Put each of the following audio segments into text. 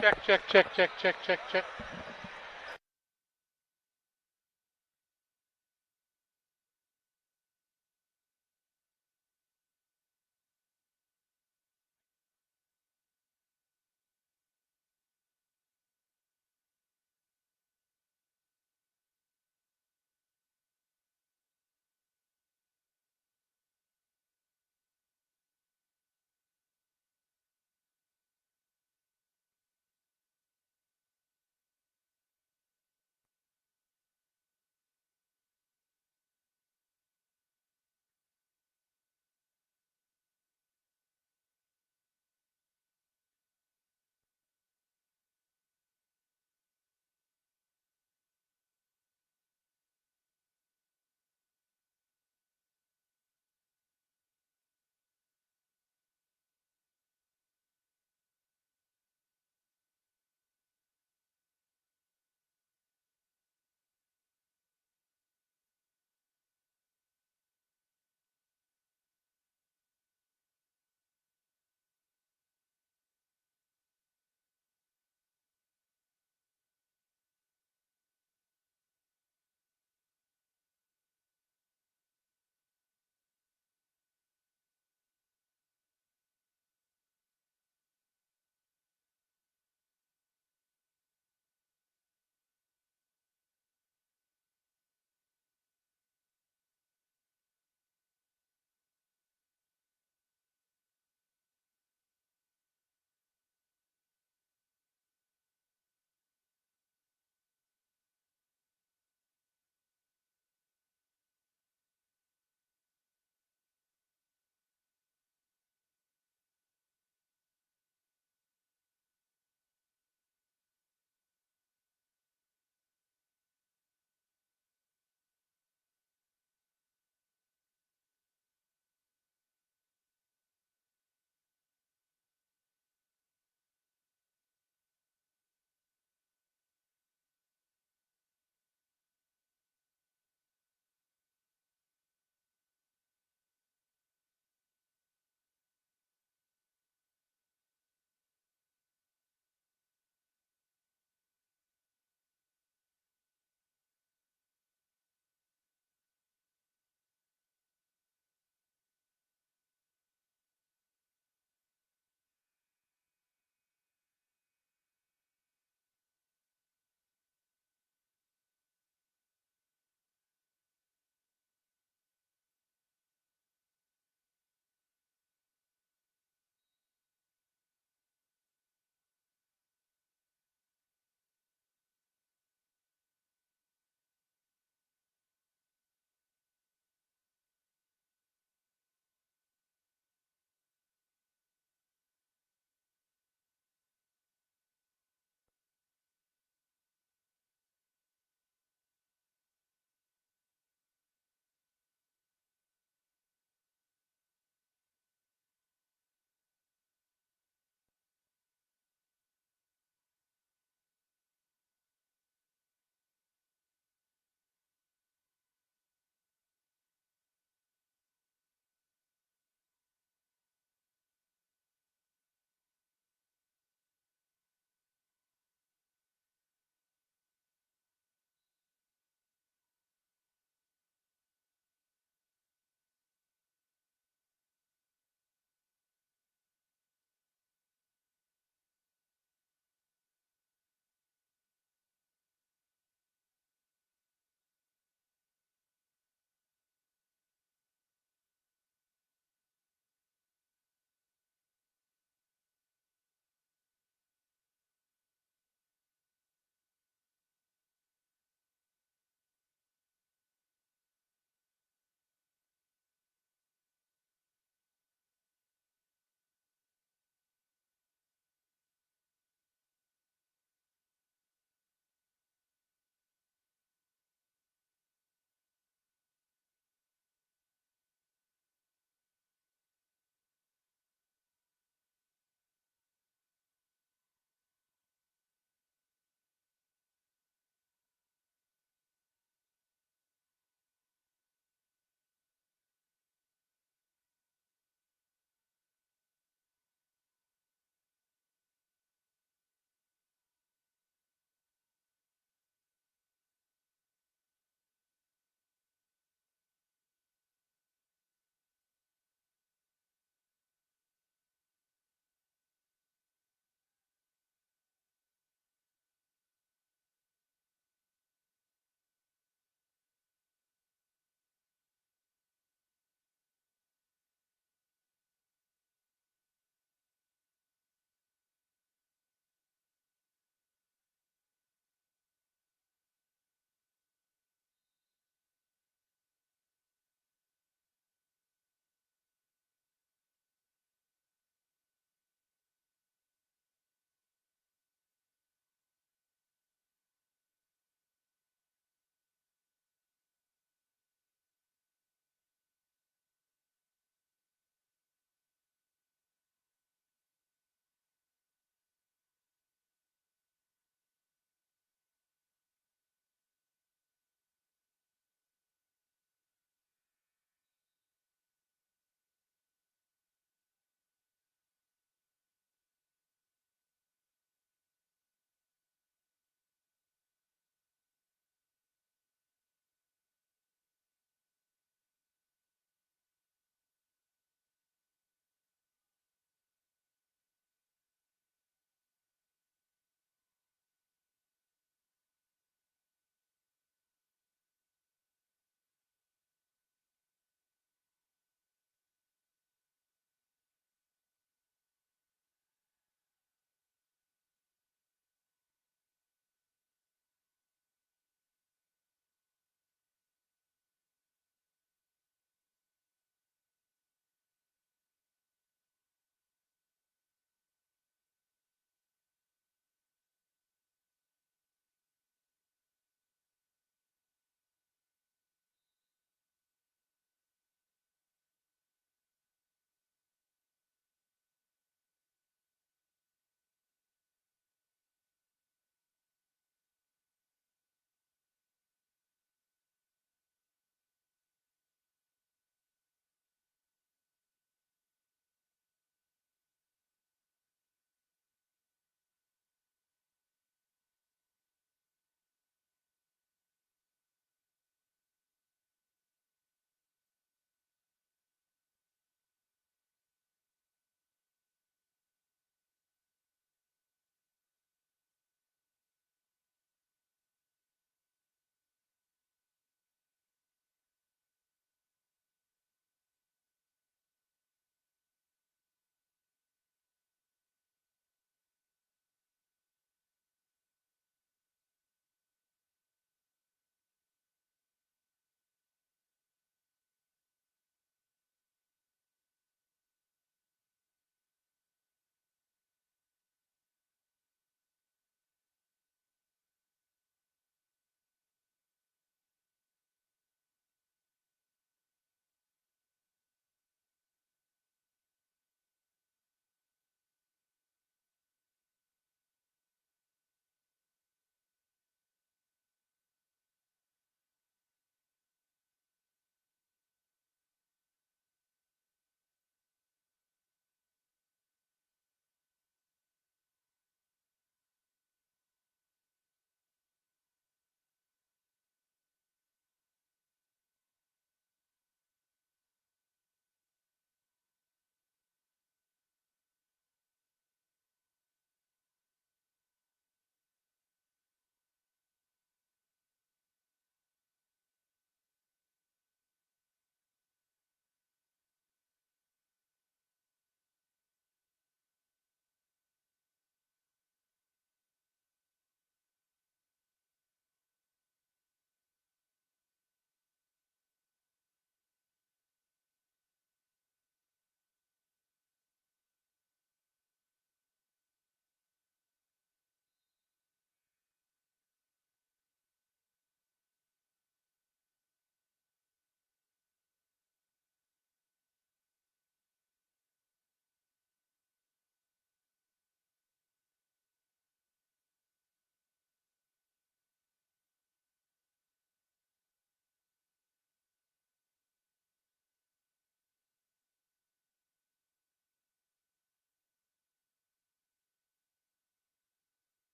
Check, check, check, check, check, check, check.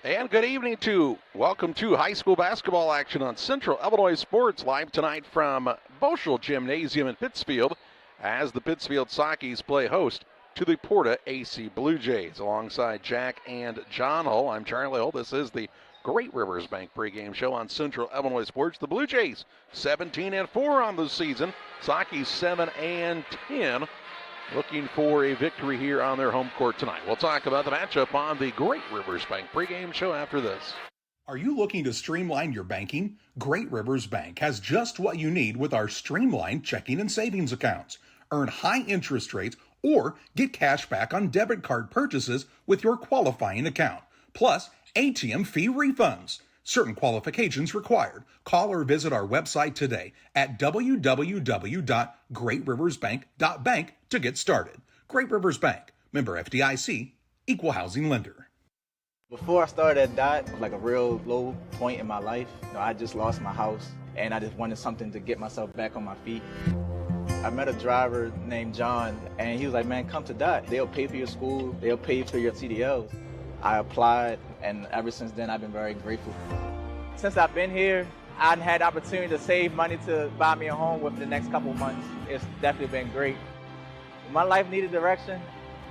And good evening welcome to high school basketball action on Central Illinois Sports, live tonight from Boschel Gymnasium in Pittsfield as the Pittsfield Sockies play host to the PORTA-A Blue Jays. Alongside Jack and John Hull, I'm Charlie Hull. This is the Great Rivers Bank pregame show on Central Illinois Sports. The Blue Jays 17-4 on the season. Sockies 7-10. Looking for a victory here on their home court tonight. We'll talk about the matchup on the Great Rivers Bank pregame show after this. Are you looking to streamline your banking? Great Rivers Bank has just what you need with our streamlined checking and savings accounts. Earn high interest rates or get cash back on debit card purchases with your qualifying account. Plus, ATM fee refunds. Certain qualifications required. Call or visit our website today at www.greatriversbank.bank to get started. Great Rivers Bank, member FDIC, equal housing lender. Before I started at DOT, it was like a real low point in my life. I just lost my house and I just wanted something to get myself back on my feet. I met a driver named John and he was like, man, come to DOT. They'll pay for your school, they'll pay for your CDLs. I applied, and ever since then, I've been very grateful. Since I've been here, I've had the opportunity to save money to buy me a home within the next couple of months. It's definitely been great. When my life needed direction,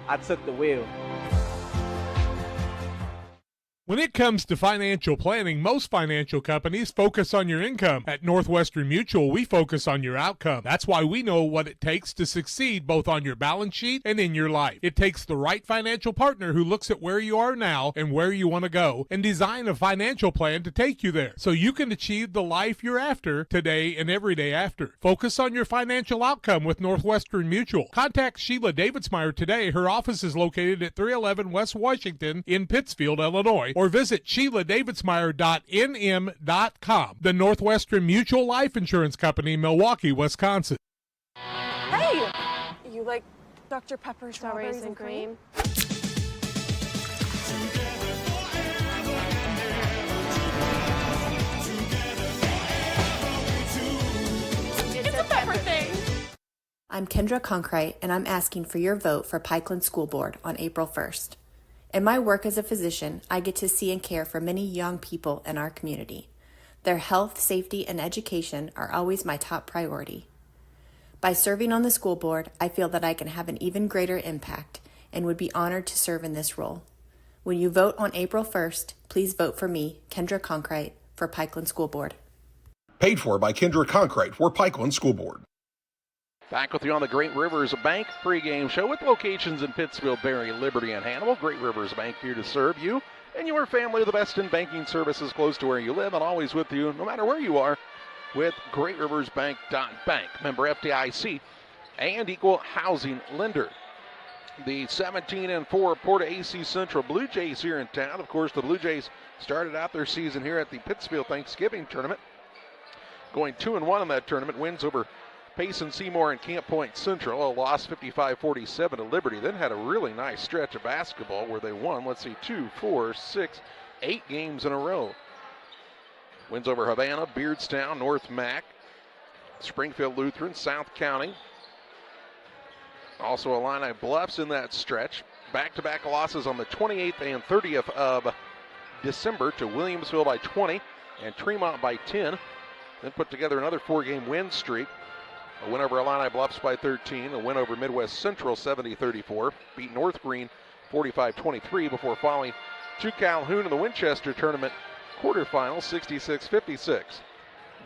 I took the wheel. When it comes to financial planning, most financial companies focus on your income. At Northwestern Mutual, we focus on your outcome. That's why we know what it takes to succeed both on your balance sheet and in your life. It takes the right financial partner who looks at where you are now and where you want to go and design a financial plan to take you there so you can achieve the life you're after today and every day after. Focus on your financial outcome with Northwestern Mutual. Contact Sheila Davidsmeyer today. Her office is located at 311 West Washington in Pittsfield, Illinois, or visit SheilaDavidsmeyer.nm.com. The Northwestern Mutual Life Insurance Company, Milwaukee, Wisconsin. Hey! You like Dr. Pepper, strawberries and cream? It's a pepper thing! I'm Kendra Conkrite, and I'm asking for your vote for Pikeland School Board on April 1st. In my work as a physician, I get to see and care for many young people in our community. Their health, safety, and education are always my top priority. By serving on the school board, I feel that I can have an even greater impact and would be honored to serve in this role. When you vote on April 1st, please vote for me, Kendra Conkrite, for Pikeland School Board. Paid for by Kendra Conkrite for Pikeland School Board. Back with you on the Great Rivers Bank pregame show with locations in Pittsfield, Berry, Liberty, and Hannibal. Great Rivers Bank here to serve you and your family. The best in banking services close to where you live and always with you, no matter where you are, with Great Rivers Bank. Member FDIC and equal housing lender. The 17-4 PORTA-A Central Blue Jays here in town. Of course, the Blue Jays started out their season here at the Pittsfield Thanksgiving Tournament, going 2-1 in that tournament. Wins over Payson Seymour and Camp Point Central, a loss 55-47 to Liberty. Then had a really nice stretch of basketball where they won, 2, 4, 6, 8 games in a row. Wins over Havana, Beardstown, North Mac, Springfield Lutheran, South County. Also Illini Bluffs in that stretch. Back-to-back losses on the 28th and 30th of December to Williamsville by 20 and Tremont by 10. Then put together another 4-game win streak. A win over Illini Bluffs by 13, a win over Midwest Central 70-34, beat North Green 45-23 before falling to Calhoun in the Winchester Tournament quarterfinals 66-56.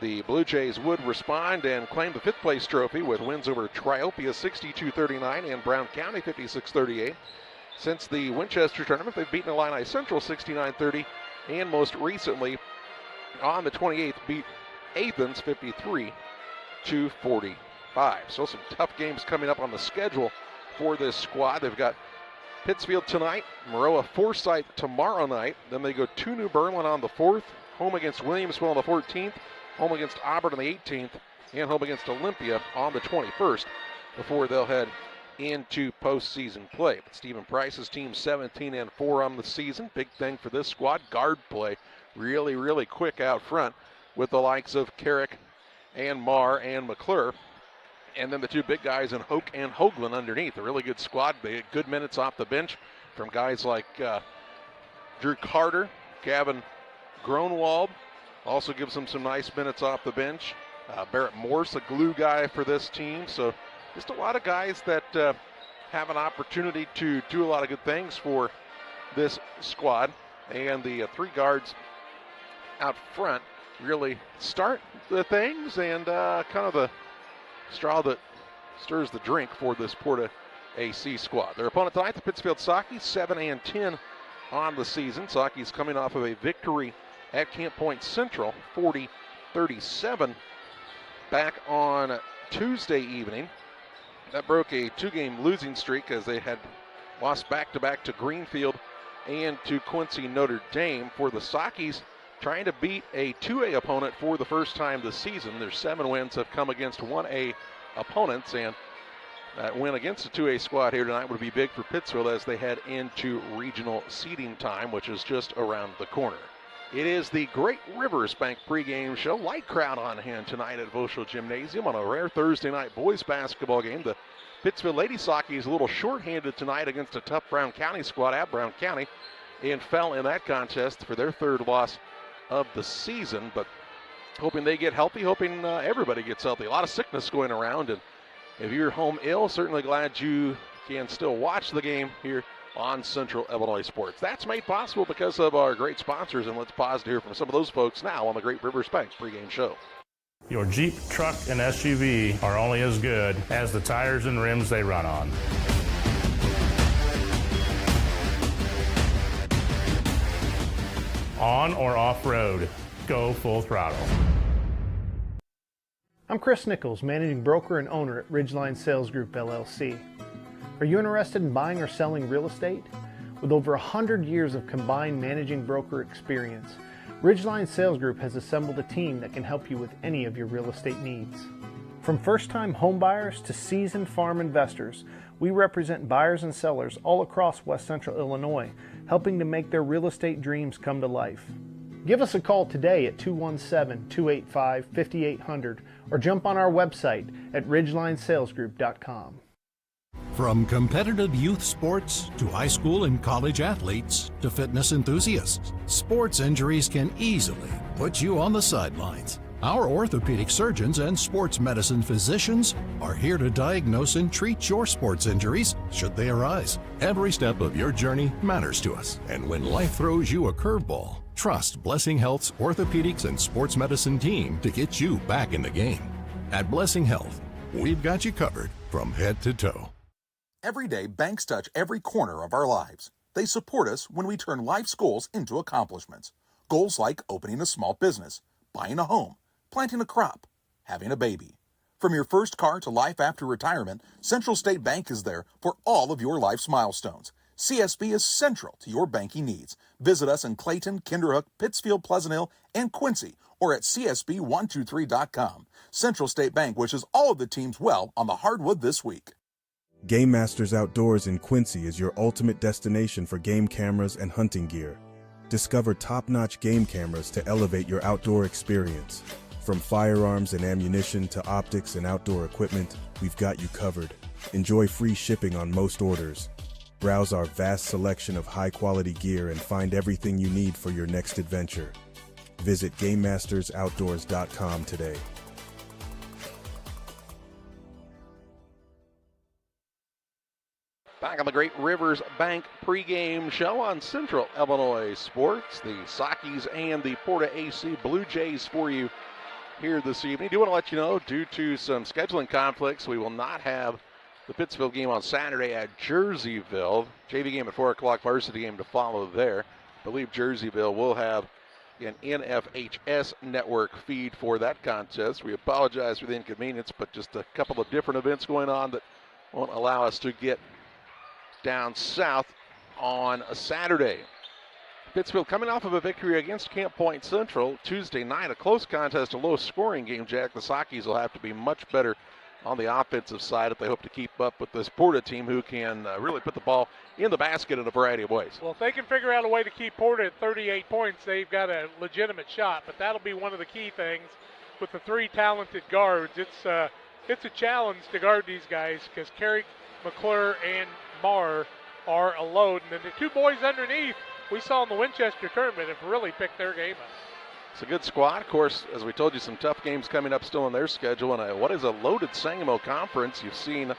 The Blue Jays would respond and claim the 5th place trophy with wins over Triopia 62-39 and Brown County 56-38. Since the Winchester Tournament, they've beaten Illini Central 69-30 and most recently on the 28th beat Athens 53-45. So some tough games coming up on the schedule for this squad. They've got Pittsfield tonight, Maroa Forsyth tomorrow night. Then they go to New Berlin on the 4th, home against Williamsville on the 14th, home against Auburn on the 18th, and home against Olympia on the 21st before they'll head into postseason play. But Stephen Price's team 17-4 on the season. Big thing for this squad, guard play. Really, really quick out front with the likes of Carrick and Marr and McClure. And then the two big guys in Hoke and Hoagland underneath. A really good squad. They get good minutes off the bench from guys like Drew Carter Gavin Gronwald also gives him some nice minutes off the bench. Barrett Morse, a glue guy for this team. So just a lot of guys that have an opportunity to do a lot of good things for this squad. And the three guards out front really start the things and kind of the straw that stirs the drink for this PORTA-A squad. Their opponent tonight, the Pittsfield Sockies, 7-10 on the season. Sockies coming off of a victory at Camp Point Central, 40-37 back on Tuesday evening. That broke a two-game losing streak as they had lost back-to-back to Greenfield and to Quincy Notre Dame. For the Sockies, trying to beat a 2A opponent for the first time this season. Their 7 wins have come against 1A opponents, and that win against the 2A squad here tonight would be big for Pittsfield as they head into regional seeding time, which is just around the corner. It is the Great Rivers Bank pregame show. Light crowd on hand tonight at Voschel Gymnasium on a rare Thursday night boys basketball game. The Pittsfield Lady Sockies a little shorthanded tonight against a tough Brown County squad at Brown County and fell in that contest for their third loss of the season, but hoping they get healthy, hoping everybody gets healthy. A lot of sickness going around, and if you're home ill, certainly glad you can still watch the game here on Central Illinois Sports. That's made possible because of our great sponsors, and let's pause to hear from some of those folks now on the Great Rivers Bank pregame show. Your Jeep, truck, and SUV are only as good as the tires and rims they run on. On or off-road, go full throttle. I'm Chris Nichols, managing broker and owner at Ridgeline Sales Group, LLC. Are you interested in buying or selling real estate? With over 100 years of combined managing broker experience, Ridgeline Sales Group has assembled a team that can help you with any of your real estate needs. From first-time home buyers to seasoned farm investors, we represent buyers and sellers all across West Central Illinois, helping to make their real estate dreams come to life. Give us a call today at 217-285-5800 or jump on our website at ridgelinesalesgroup.com. From competitive youth sports to high school and college athletes to fitness enthusiasts, sports injuries can easily put you on the sidelines. Our orthopedic surgeons and sports medicine physicians are here to diagnose and treat your sports injuries should they arise. Every step of your journey matters to us, and when life throws you a curveball, trust Blessing Health's orthopedics and sports medicine team to get you back in the game. At Blessing Health, we've got you covered from head to toe. Every day, banks touch every corner of our lives. They support us when we turn life's goals into accomplishments. Goals like opening a small business, buying a home, planting a crop, having a baby. From your first car to life after retirement, Central State Bank is there for all of your life's milestones. CSB is central to your banking needs. Visit us in Clayton, Kinderhook, Pittsfield, Pleasant Hill, and Quincy, or at csb123.com. Central State Bank wishes all of the teams well on the hardwood this week. Game Masters Outdoors in Quincy is your ultimate destination for game cameras and hunting gear. Discover top-notch game cameras to elevate your outdoor experience. From firearms and ammunition to optics and outdoor equipment, we've got you covered. Enjoy free shipping on most orders. Browse our vast selection of high-quality gear and find everything you need for your next adventure. Visit GameMastersOutdoors.com today. Back on the Great Rivers Bank pregame show on Central Illinois Sports. The Sockies and the PORTA-A Blue Jays for you here this evening. I do want to let you know, due to some scheduling conflicts, we will not have the Pittsfield game on Saturday at Jerseyville. JV game at 4 o'clock, varsity game to follow there. I believe Jerseyville will have an NFHS network feed for that contest. We apologize for the inconvenience, but just a couple of different events going on that won't allow us to get down south on a Saturday. Pittsfield coming off of a victory against Camp Point Central Tuesday night, a close contest, a low-scoring game, Jack. The Sockies will have to be much better on the offensive side if they hope to keep up with this Porta team who can really put the ball in the basket in a variety of ways. Well, if they can figure out a way to keep Porta at 38 points, they've got a legitimate shot, but that'll be one of the key things with the three talented guards. It's a challenge to guard these guys because Carrick, McClure, and Marr are a load. And then the two boys underneath, we saw in the Winchester tournament have really picked their game up. It's a good squad. Of course, as we told you, some tough games coming up still in their schedule. And what is a loaded Sangamo conference? You've seen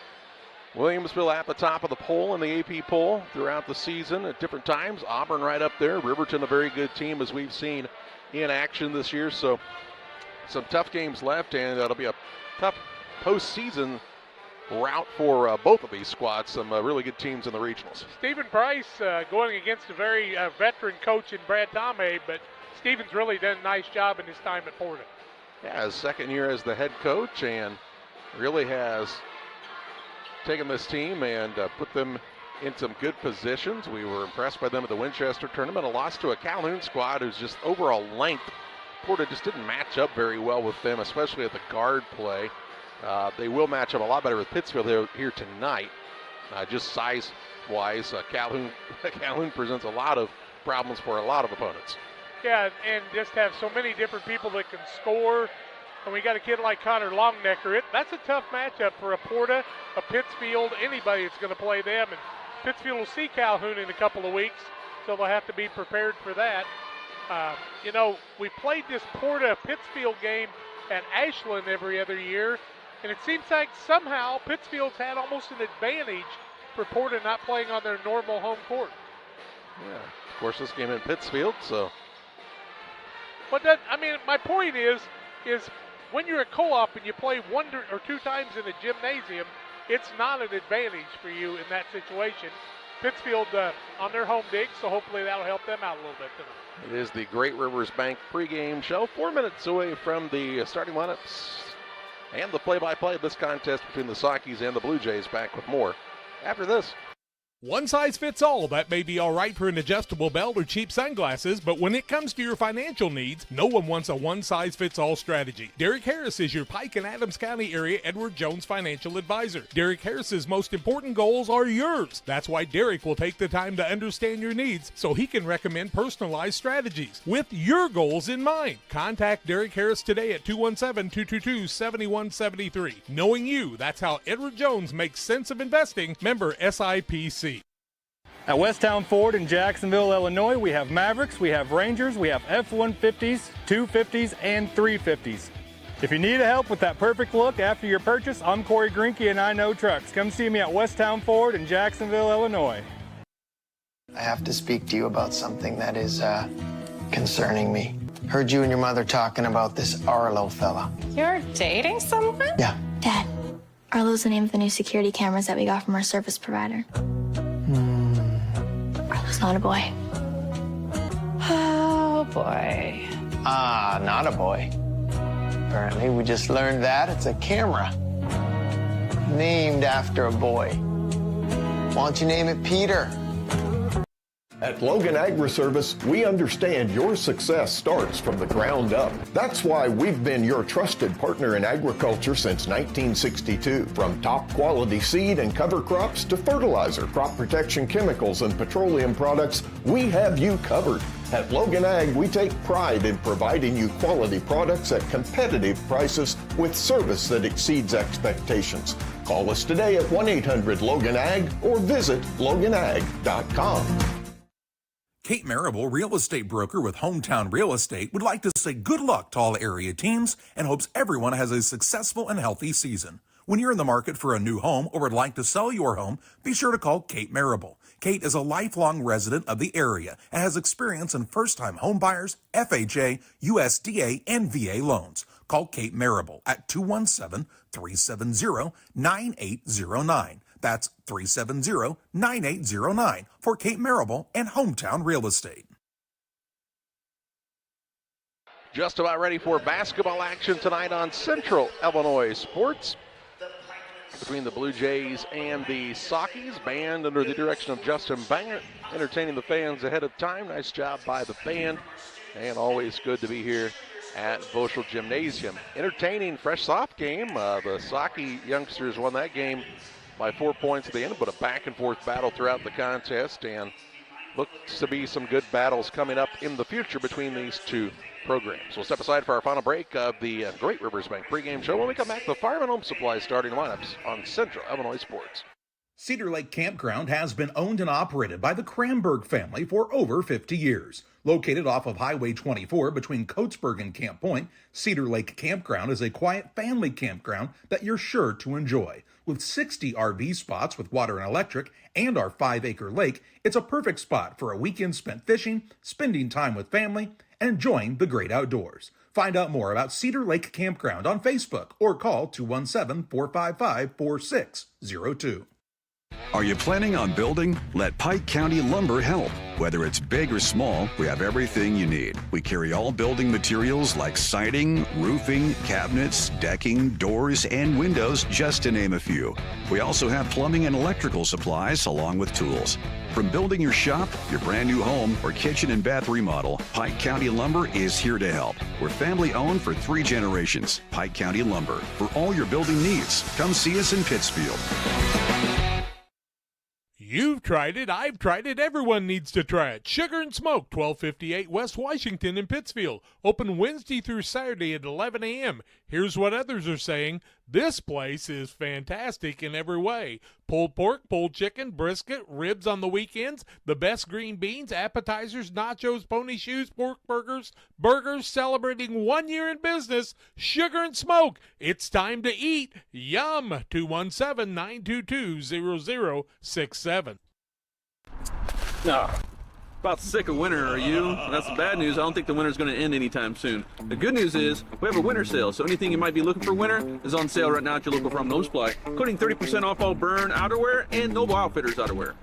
Williamsville at the top of the poll in the AP poll throughout the season at different times. Auburn right up there. Riverton, a very good team, as we've seen in action this year. So some tough games left, and it'll be a tough postseason route for both of these squads. Some really good teams in the regionals. Stephen Price going against a very veteran coach in Brad Tomei, but Stephen's really done a nice job in his time at Porta. Yeah, his second year as the head coach, and really has taken this team and put them in some good positions. We were impressed by them at the Winchester tournament. A loss to a Calhoun squad who's just overall length. Porta just didn't match up very well with them, especially at the guard play. They will match up a lot better with Pittsfield here tonight. Just size-wise, Calhoun presents a lot of problems for a lot of opponents. Yeah, and just have so many different people that can score. And we got a kid like Connor Longnecker. That's a tough matchup for a Porta, a Pittsfield, anybody that's going to play them. And Pittsfield will see Calhoun in a couple of weeks, so they'll have to be prepared for that. We played this Porta-Pittsfield game at Ashland every other year, and it seems like somehow Pittsfield's had almost an advantage for Porta not playing on their normal home court. Yeah, of course, this game in Pittsfield, so. But my point is when you're a co-op and you play one or two times in a gymnasium, it's not an advantage for you in that situation. Pittsfield on their home dig, so hopefully that'll help them out a little bit tonight. It is the Great Rivers Bank pregame show. 4 minutes away from the starting lineups and the play-by-play of this contest between the Sockies and the Blue Jays. Back with more after this. One size fits all. That may be all right for an adjustable belt or cheap sunglasses, but when it comes to your financial needs, no one wants a one-size-fits-all strategy. Derek Harris is your Pike and Adams County area Edward Jones financial advisor. Derek Harris's most important goals are yours. That's why Derek will take the time to understand your needs so he can recommend personalized strategies with your goals in mind. Contact Derek Harris today at 217-222-7173. Knowing you, that's how Edward Jones makes sense of investing. Member SIPC. At Westtown Ford in Jacksonville, Illinois, we have Mavericks, we have Rangers, we have F-150s, 250s, and 350s. If you need help with that perfect look after your purchase, I'm Corey Greinke and I Know Trucks. Come see me at Westtown Ford in Jacksonville, Illinois. I have to speak to you about something that is concerning me. Heard you and your mother talking about this Arlo fella. You're dating someone? Yeah. Dad, Arlo's the name of the new security cameras that we got from our service provider. Arlo's not a boy. Oh, boy. Ah, not a boy. Apparently, we just learned that it's a camera named after a boy. Why don't you name it Peter? At Logan Agri-Service, we understand your success starts from the ground up. That's why we've been your trusted partner in agriculture since 1962. From top quality seed and cover crops to fertilizer, crop protection chemicals, and petroleum products, we have you covered. At Logan Ag, we take pride in providing you quality products at competitive prices with service that exceeds expectations. Call us today at 1-800-LOGAN-AG or visit loganag.com. Kate Marable, real estate broker with Hometown Real Estate, would like to say good luck to all area teams and hopes everyone has a successful and healthy season. When you're in the market for a new home or would like to sell your home, be sure to call Kate Marable. Kate is a lifelong resident of the area and has experience in first-time home buyers, FHA, USDA, and VA loans. Call Kate Marable at 217-370-9809. That's 370-9809 for Kate Marable and Hometown Real Estate. Just about ready for basketball action tonight on Central Illinois Sports. Between the Blue Jays and the Sockies, band under the direction of Justin Banger, entertaining the fans ahead of time. Nice job by the band, and always good to be here at Voschel Gymnasium. Entertaining, fresh, soft game. The Socky youngsters won that game by 4 points at the end, but a back-and-forth battle throughout the contest, and looks to be some good battles coming up in the future between these two programs. We'll step aside for our final break of the Great Rivers Bank pregame show. When we come back, the Fireman Home Supply starting lineups on Central Illinois Sports. Cedar Lake Campground has been owned and operated by the Kramberg family for over 50 years. Located off of Highway 24 between Coatesburg and Camp Point, Cedar Lake Campground is a quiet family campground that you're sure to enjoy. With 60 RV spots with water and electric and our 5-acre lake, it's a perfect spot for a weekend spent fishing, spending time with family, and enjoying the great outdoors. Find out more about Cedar Lake Campground on Facebook or call 217-455-4602. Are you planning on building? Let Pike County Lumber help. Whether it's big or small, we have everything you need. We carry all building materials like siding, roofing, cabinets, decking, doors, and windows, just to name a few. We also have plumbing and electrical supplies along with tools. From building your shop, your brand new home, or kitchen and bath remodel, Pike County Lumber is here to help. We're family owned for 3 generations. Pike County Lumber. For all your building needs, come see us in Pittsfield. You've tried it, I've tried it, everyone needs to try it. Sugar and Smoke, 1258 West Washington in Pittsfield. Open Wednesday through Saturday at 11 a.m. Here's what others are saying. This place is fantastic in every way. Pulled pork, pulled chicken, brisket, ribs on the weekends, the best green beans, appetizers, nachos, pony shoes, pork burgers, celebrating 1 year in business. Sugar and Smoke, it's time to eat. Yum! 217-922-0067. About sick of winter, are you? That's the bad news. I don't think the winter's going to end anytime soon. The good news is we have a winter sale, so anything you might be looking for winter is on sale right now at your local Farm Home Supply, including 30% off all Burn outerwear and Noble Outfitters outerwear.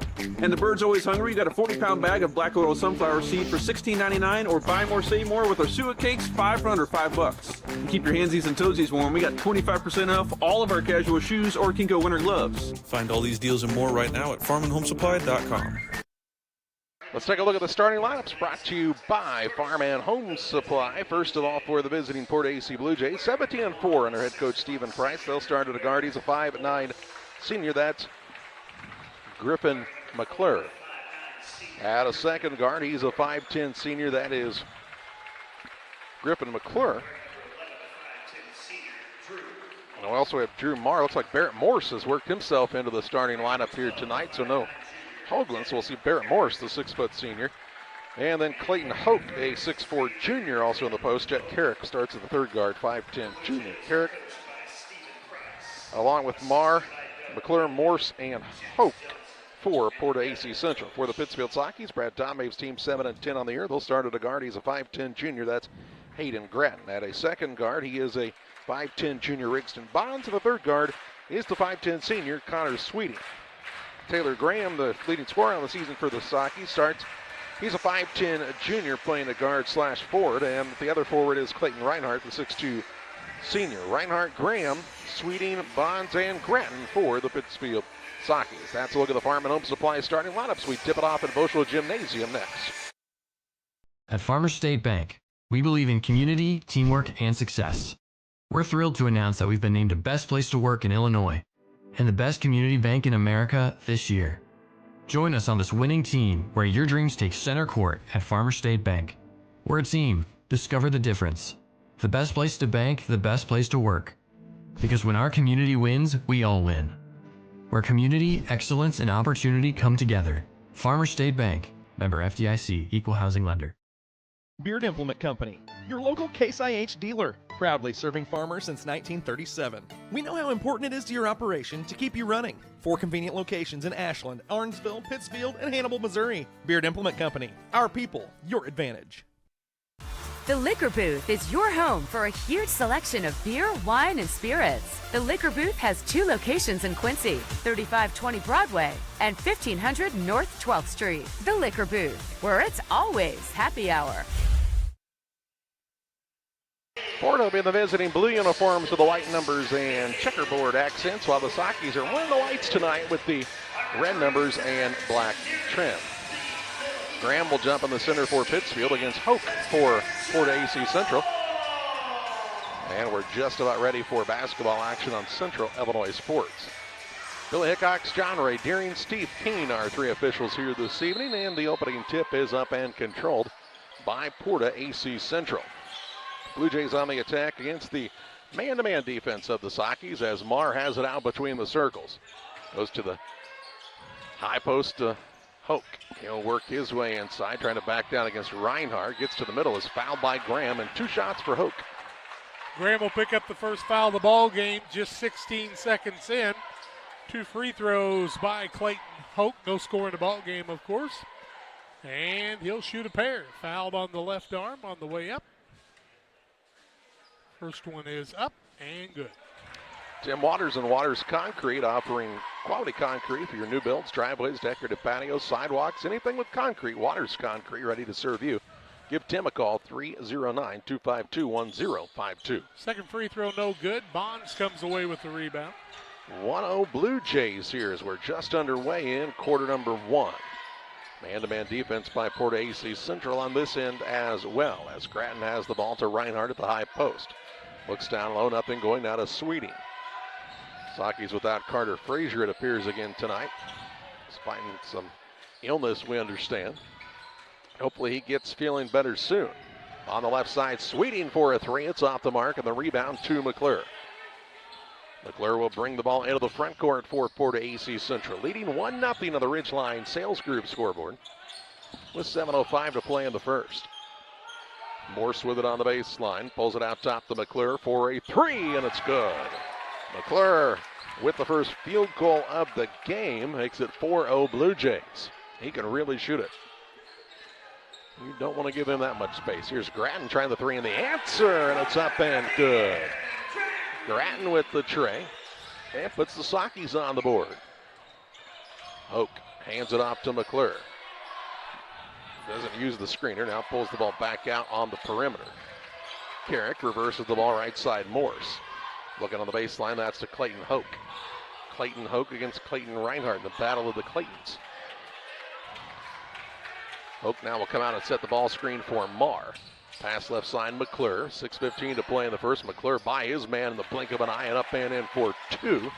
And the bird's always hungry. You got a 40-pound bag of black oil sunflower seed for $16.99, or buy more, save more with our suet cakes, 5 for under $5. And keep your handsies and toesies warm. We got 25% off all of our casual shoes or Kinko winter gloves. Find all these deals and more right now at farmandhomesupply.com. Let's take a look at the starting lineups brought to you by Farm and Home Supply. First of all, for the visiting PORTA-A Blue Jays, 17-4 under head coach Stephen Price. They'll start at a guard. He's a 5'9" senior. That's Griffin McClure. At a second guard, he's a 5'10" senior. That is Griffin McClure. And we also have Drew Marr. Looks like Barrett Morse has worked himself into the starting lineup here tonight, so no Hoagland, so we'll see Barrett Morse, the 6' senior. And then Clayton Hoke, a 6'4" junior, also in the post. Jet Carrick starts at the third guard, 5'10" junior. Carrick, along with Marr, McClure, Morse, and Hoke for PORTA-A Central. For the Pittsfield Sockies, Brad Tomave's team 7-10 on the year. They'll start at a guard. He's a 5'10" junior. That's Hayden Gratton. At a second guard, he is a 5'10" junior Rigston Bonds. And the third guard is the 5'10" senior Connor Sweeting. Taylor Graham, the leading scorer on the season for the Sockies, starts. He's a 5'10" junior playing a guard/forward, and the other forward is Clayton Reinhardt, the 6'2" senior. Reinhardt, Graham, Sweeting, Bonds, and Gratton for the Pittsfield Sockies. That's a look at the Farm and Home Supply starting lineups. We tip it off at Boschel Gymnasium next. At Farmers State Bank, we believe in community, teamwork, and success. We're thrilled to announce that we've been named the best place to work in Illinois and the best community bank in America this year. Join us on this winning team where your dreams take center court at Farmers State Bank. We're a team. Discover the difference. The best place to bank, the best place to work. Because when our community wins, we all win. Where community, excellence, and opportunity come together. Farmers State Bank. Member FDIC. Equal housing lender. Beard Implement Company, your local Case IH dealer, proudly serving farmers since 1937. We know how important it is to your operation to keep you running. 4 convenient locations in Ashland, Arnsville, Pittsfield, and Hannibal, Missouri. Beard Implement Company, our people, your advantage. The Liquor Booth is your home for a huge selection of beer, wine, and spirits. The Liquor Booth has 2 locations in Quincy, 3520 Broadway and 1500 North 12th Street. The Liquor Booth, where it's always happy hour. Porta will be in the visiting blue uniforms with the white numbers and checkerboard accents, while the Sockies are wearing the whites tonight with the red numbers and black trim. Graham will jump in the center for Pittsfield against Hoke for PORTA-A Central. And we're just about ready for basketball action on Central Illinois Sports. Billy Hickox, John Ray Deering, Steve Keene are 3 officials here this evening, and the opening tip is up and controlled by PORTA-A Central. Blue Jays on the attack against the man-to-man defense of the Sockies as Marr has it out between the circles. Goes to the High post to Hoke. He'll work his way inside, trying to back down against Reinhardt. Gets to the middle, is fouled by Graham, and 2 shots for Hoke. Graham will pick up the first foul of the ball game, just 16 seconds in. 2 free throws by Clayton Hoke. No score in the ball game, of course. And he'll shoot a pair. Fouled on the left arm on the way up. First one is up and good. Tim Waters and Waters Concrete, offering quality concrete for your new builds, driveways, decorative patios, sidewalks, anything with concrete. Waters Concrete, ready to serve you. Give Tim a call, 309-252-1052. Second free throw, no good. Bonds comes away with the rebound. 1-0 Blue Jays here as we're just underway in quarter number 1. Man-to-man defense by Porta-A Central on this end as well, as Grattan has the ball to Reinhardt at the high post. Looks down low, nothing going now to Sweeting. Saki's without Carter Frazier, it appears, again tonight. He's fighting some illness, we understand. Hopefully he gets feeling better soon. On the left side, Sweeting for a 3. It's off the mark, and the rebound to McClure. McClure will bring the ball into the front court for Porta-A Central, leading 1-0 on the Ridgeline Sales Group scoreboard with 7:05 to play in the first. Morse with it on the baseline, pulls it out top to McClure for a 3, and it's good. McClure with the first field goal of the game makes it 4-0 Blue Jays. He can really shoot it. You don't want to give him that much space. Here's Grattan trying the 3, and the answer, and it's up and good. Grattan with the tray and puts the Sakis on the board. Hoke hands it off to McClure. Doesn't use the screener, now pulls the ball back out on the perimeter. Carrick reverses the ball right side, Morse. Looking on the baseline, that's to Clayton Hoke. Clayton Hoke against Clayton Reinhardt in the battle of the Claytons. Hoke now will come out and set the ball screen for Marr. Pass left side, McClure. 6:15 to play in the first. McClure by his man in the blink of an eye and up and in for 2.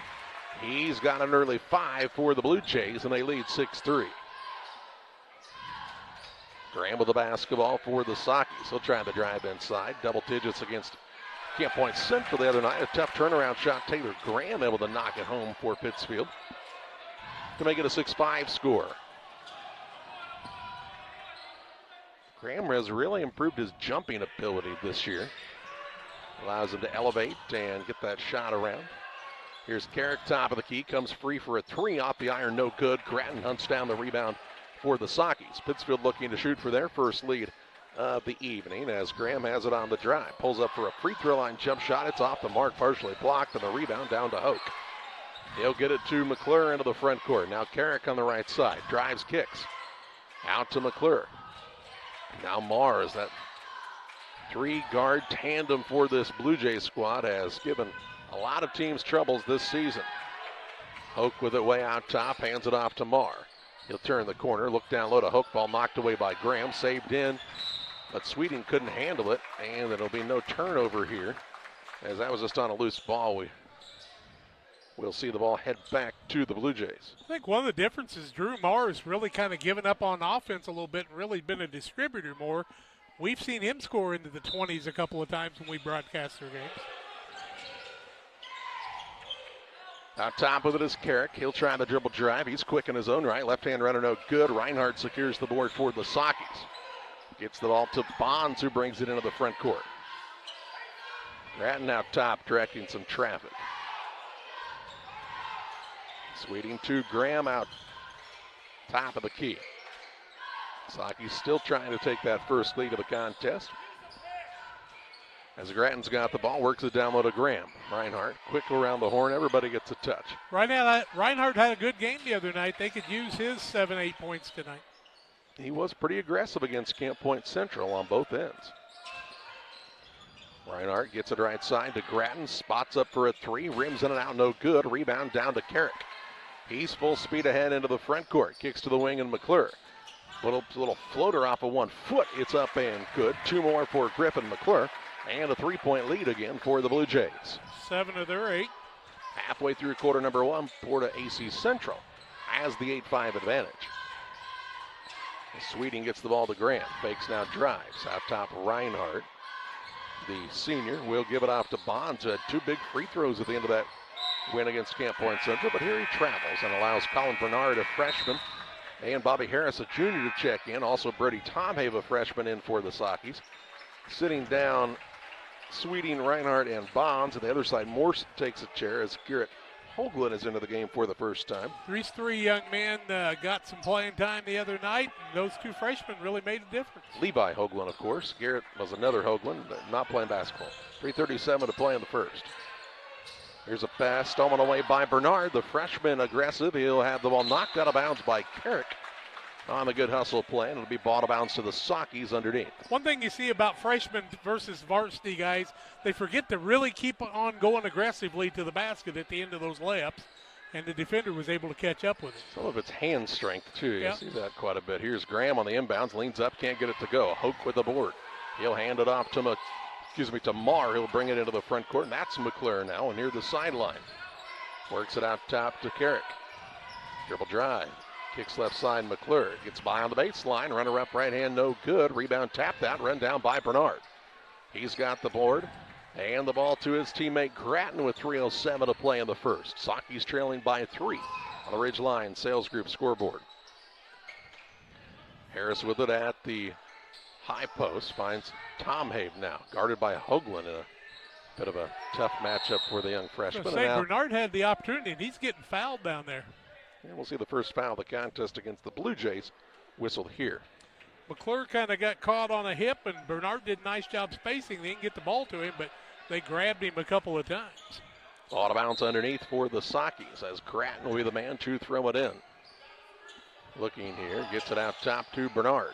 He's got an early 5 for the Blue Jays, and they lead 6-3. Graham with the basketball for the Sakis. He'll try the drive inside. Double digits against Camp Point Central the other night. A tough turnaround shot. Taylor Graham able to knock it home for Pittsfield to make it a 6-5 score. Graham has really improved his jumping ability this year. Allows him to elevate and get that shot around. Here's Carrick, top of the key, comes free for a 3 off the iron, no good. Grattan hunts down the rebound for the Sakis. Pittsfield looking to shoot for their first lead of the evening as Graham has it on the drive. Pulls up for a free throw line jump shot. It's off the mark, partially blocked, and the rebound down to Hoke. He'll get it to McClure into the front court. Now Carrick on the right side, drives, kicks. Out to McClure. Now Mars, that 3-guard tandem for this Blue Jays squad, has given a lot of teams troubles this season. Hoke with it way out top, hands it off to Marr. He'll turn the corner, look down low to Hoke, ball knocked away by Graham, saved in, but Sweeting couldn't handle it, and there'll be no turnover here, as that was just on a loose ball. We'll see the ball head back to the Blue Jays. I think one of the differences, Drew Marr has really kind of given up on offense a little bit and really been a distributor more. We've seen him score into the 20s a couple of times when we broadcast their games. Out top with it is Carrick. He'll try the dribble drive. He's quick in his own right. Left-hand runner no good. Reinhardt secures the board for the Sakis. Gets the ball to Bonds, who brings it into the front court. Grattan out top, directing some traffic. Sweeting to Graham out top of the key. Saki's still trying to take that first lead of the contest. As Grattan's got the ball, works it down low to Graham. Reinhardt, quick around the horn, everybody gets a touch. Right now, Reinhardt had a good game the other night. They could use his 7-8 points tonight. He was pretty aggressive against Camp Point Central on both ends. Reinhardt gets it right side to Grattan, spots up for a 3, rims in and out, no good. Rebound down to Carrick. He's full speed ahead into the front court, kicks to the wing and McClure. Little floater off of 1 foot, it's up and good. 2 more for Griffin McClure. And a 3-point lead again for the Blue Jays. 7 of their 8. Halfway through quarter number 1, Porta-A Central has the 8-5 advantage. Sweeting gets the ball to Graham. Fakes now, drives. Out top, Reinhardt. The senior will give it off to Bonds, who had 2 big free throws at the end of that win against Camp Point Central, but here he travels and allows Colin Bernard, a freshman, and Bobby Harris, a junior, to check in. Also Brody Tomhave, a freshman, in for the Sockies. Sitting down, Sweeting, Reinhardt, and Bonds. On the other side, Morse takes a chair as Garrett Hoagland is into the game for the first time. These three young men got some playing time the other night, and those two freshmen really made a difference. Levi Hoagland, of course. Garrett was another Hoagland, but not playing basketball. 3:37 to play in the first. Here's a pass stolen away by Bernard, the freshman, aggressive. He'll have the ball knocked out of bounds by Carrick on the good hustle play, and it'll be ball to bounds to the Sockies underneath. One thing you see about freshmen versus varsity guys, they forget to really keep on going aggressively to the basket at the end of those layups, and the defender was able to catch up with it. Some of it's hand strength, too. You Yep. see that quite a bit. Here's Graham on the inbounds, leans up, can't get it to go. Hoke with the board. He'll hand it off to Marr. He'll bring it into the front court, and that's McClure now near the sideline. Works it out top to Carrick. Dribble drive. Kicks left side, McClure. Gets by on the baseline. Runner up right hand, no good. Rebound tapped out, run down by Bernard. He's got the board. And the ball to his teammate Gratton with 3:07 to play in the first. Sockies trailing by 3 on the Ridge Line Sales Group scoreboard. Harris with it at the high post. Finds Tomhave now. Guarded by Hoagland in a bit of a tough matchup for the young freshman. Bernard had the opportunity, and he's getting fouled down there. And we'll see the first foul of the contest against the Blue Jays whistled here. McClure kind of got caught on a hip, and Bernard did a nice job spacing. They didn't get the ball to him, but they grabbed him a couple of times. Ball to bounce underneath for the Sockies as Gratton will be the man to throw it in. Looking here, gets it out top to Bernard.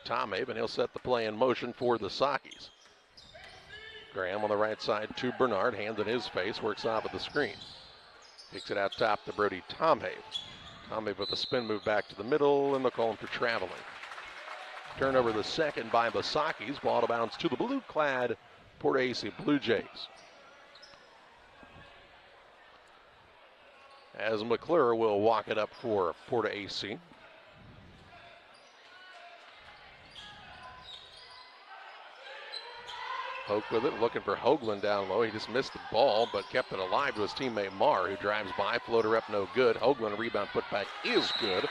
Tomhave, and he'll set the play in motion for the Sockies. Graham on the right side to Bernard, hands in his face, works off at the screen. Kicks it out top to Brody Tomhave. Tomhave with a spin move back to the middle, and they'll call him for traveling. Turnover the second by the Sockies. Ball to bounce to the blue-clad PORTA-A Blue Jays. As McClure will walk it up for PORTA-A. Hoke with it, looking for Hoagland down low. He just missed the ball, but kept it alive to his teammate Marr, who drives by. Floater up, no good. Hoagland, rebound, putback is good.